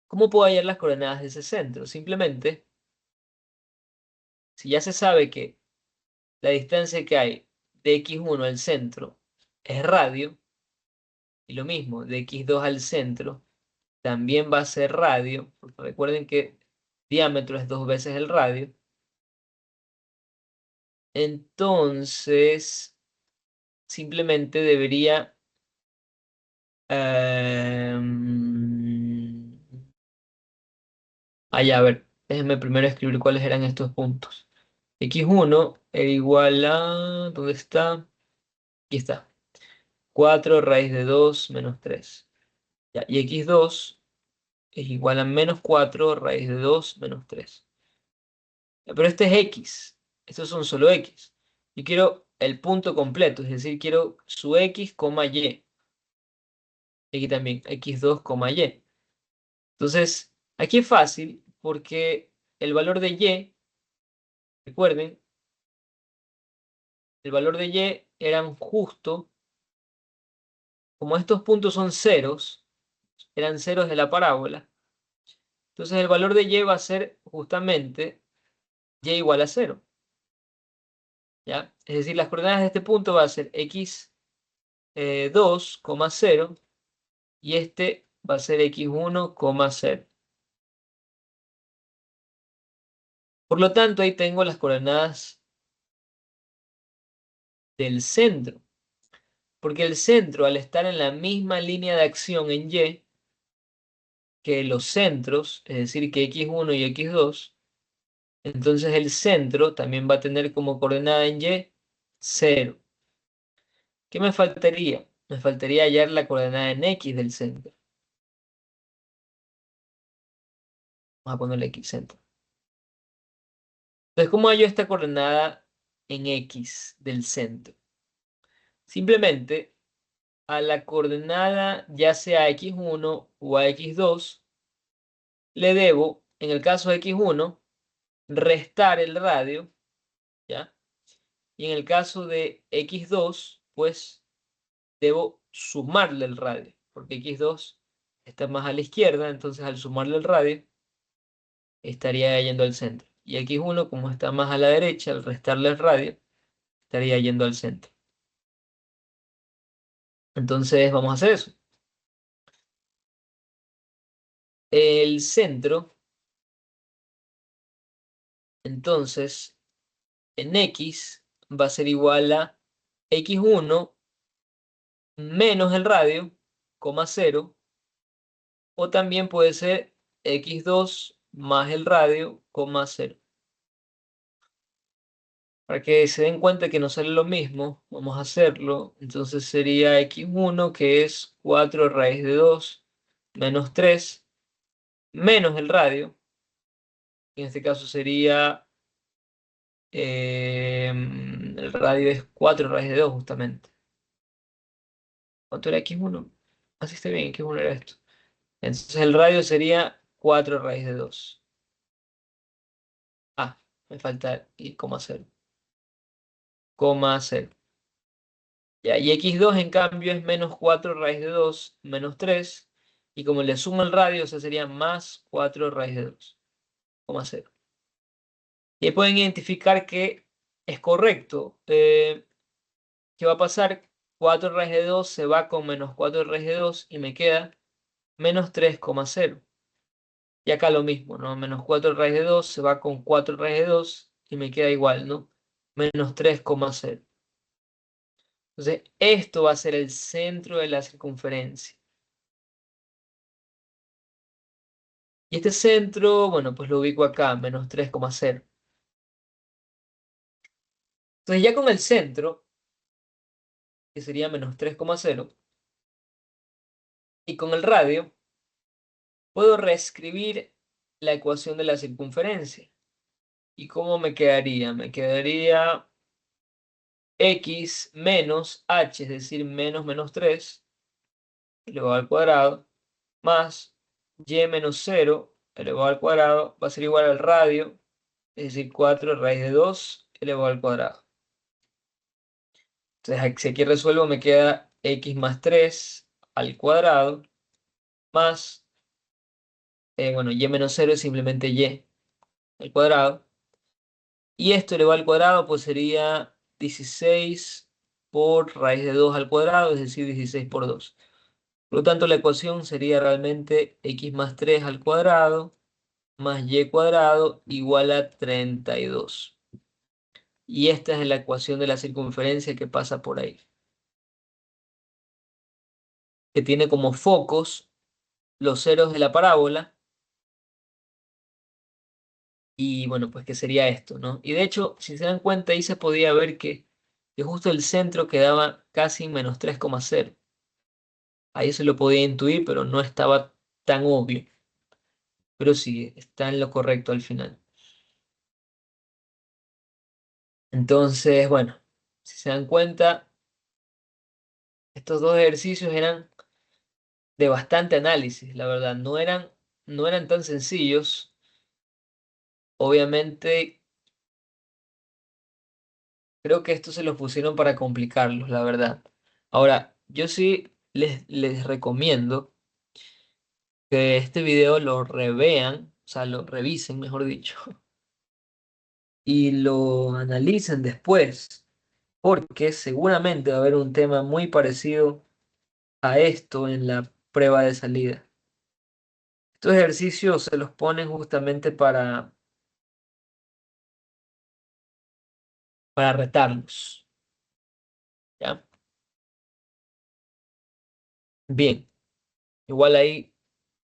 ¿cómo puedo hallar las coordenadas de ese centro? Simplemente, si ya se sabe que la distancia que hay de x1 al centro es radio, y lo mismo, de x2 al centro también va a ser radio, porque recuerden que diámetro es dos veces el radio. Entonces, simplemente debería... ya, a ver, déjenme primero escribir cuáles eran estos puntos. X1 era igual a... ¿Dónde está? Aquí está. 4 raíz de 2 menos 3. Ya, y x2 es igual a menos 4 raíz de 2 menos 3. Ya, pero este es x. Estos son solo x. Yo quiero el punto completo, es decir, quiero su x, y. Aquí también, x2, y. Entonces, aquí es fácil porque el valor de y, recuerden, el valor de y eran justo, como estos puntos son ceros, eran ceros de la parábola, entonces el valor de y va a ser justamente y igual a cero, ¿ya? Es decir, las coordenadas de este punto va a ser x 2, 0 y este va a ser x1, 0. Por lo tanto, ahí tengo las coordenadas del centro, porque el centro, al estar en la misma línea de acción en y que los centros, es decir, que x1 y x2, entonces el centro también va a tener como coordenada en y 0. ¿Qué me faltaría? Me faltaría hallar la coordenada en x del centro. Vamos a ponerle x centro. Entonces, ¿cómo hallo esta coordenada en x del centro? Simplemente a la coordenada, ya sea a x1 o a x2, le debo, en el caso de x1, restar el radio, ¿ya? Y en el caso de x2, pues debo sumarle el radio, porque x2 está más a la izquierda, entonces al sumarle el radio, estaría yendo al centro. Y x1, como está más a la derecha, al restarle el radio, estaría yendo al centro. Entonces vamos a hacer eso. El centro, entonces, en x va a ser igual a x1 menos el radio, coma 0, o también puede ser x2 más el radio, coma 0. Para que se den cuenta que no sale lo mismo, vamos a hacerlo. Entonces sería x1, que es 4 raíz de 2 menos 3, menos el radio. En este caso sería, el radio es 4 raíz de 2 justamente. ¿Cuánto era x1? Así está bien, x1 era esto. Entonces el radio sería 4 raíz de 2. Ah, me falta y coma cero. Coma cero. Ya, y x2 en cambio es menos 4 raíz de 2 menos 3. Y como le sumo el radio, o sea, sería más 4 raíz de 2 coma cero. Y ahí pueden identificar que es correcto. ¿Qué va a pasar? 4 raíz de 2 se va con menos 4 raíz de 2 y me queda menos 3,0. Y acá lo mismo, ¿no? Menos 4 raíz de 2 se va con 4 raíz de 2 y me queda igual, ¿no? Menos 3,0. Entonces, esto va a ser el centro de la circunferencia. Y este centro, bueno, pues lo ubico acá, menos 3,0. Entonces, ya con el centro, que sería menos 3,0, y con el radio, puedo reescribir la ecuación de la circunferencia. ¿Y cómo me quedaría? Me quedaría x menos h, es decir, menos menos 3 elevado al cuadrado, más y menos 0 elevado al cuadrado, va a ser igual al radio, es decir, 4 raíz de 2 elevado al cuadrado. Entonces, si aquí resuelvo, me queda x más 3 al cuadrado, más, bueno, y menos 0 es simplemente y al cuadrado. Y esto elevado al cuadrado, pues sería 16 por raíz de 2 al cuadrado, es decir, 16 por 2. Por lo tanto, la ecuación sería realmente x más 3 al cuadrado más y cuadrado igual a 32. Y esta es la ecuación de la circunferencia que pasa por ahí, que tiene como focos los ceros de la parábola y bueno, pues que sería esto, ¿no? Y de hecho, si se dan cuenta, ahí se podía ver que justo el centro quedaba casi en menos 3,0. Ahí se lo podía intuir, pero no estaba tan obvio. Pero sí, está en lo correcto al final. Entonces, bueno, si se dan cuenta, estos dos ejercicios eran de bastante análisis, la verdad. No eran tan sencillos. Obviamente, creo que estos se los pusieron para complicarlos, la verdad. Ahora, yo sí les recomiendo que este video lo revean, o sea, lo revisen, mejor dicho, y lo analicen después, porque seguramente va a haber un tema muy parecido a esto en la prueba de salida. Estos ejercicios se los ponen justamente para retarlos, ¿ya? Bien, igual ahí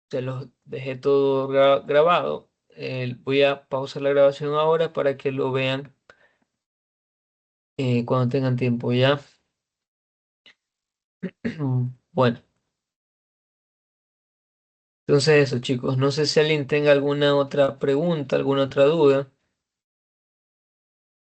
se los dejé todo grabado. Voy a pausar la grabación ahora para que lo vean cuando tengan tiempo, ¿ya? Bueno, entonces eso, chicos. No sé si alguien tenga alguna otra pregunta, alguna otra duda.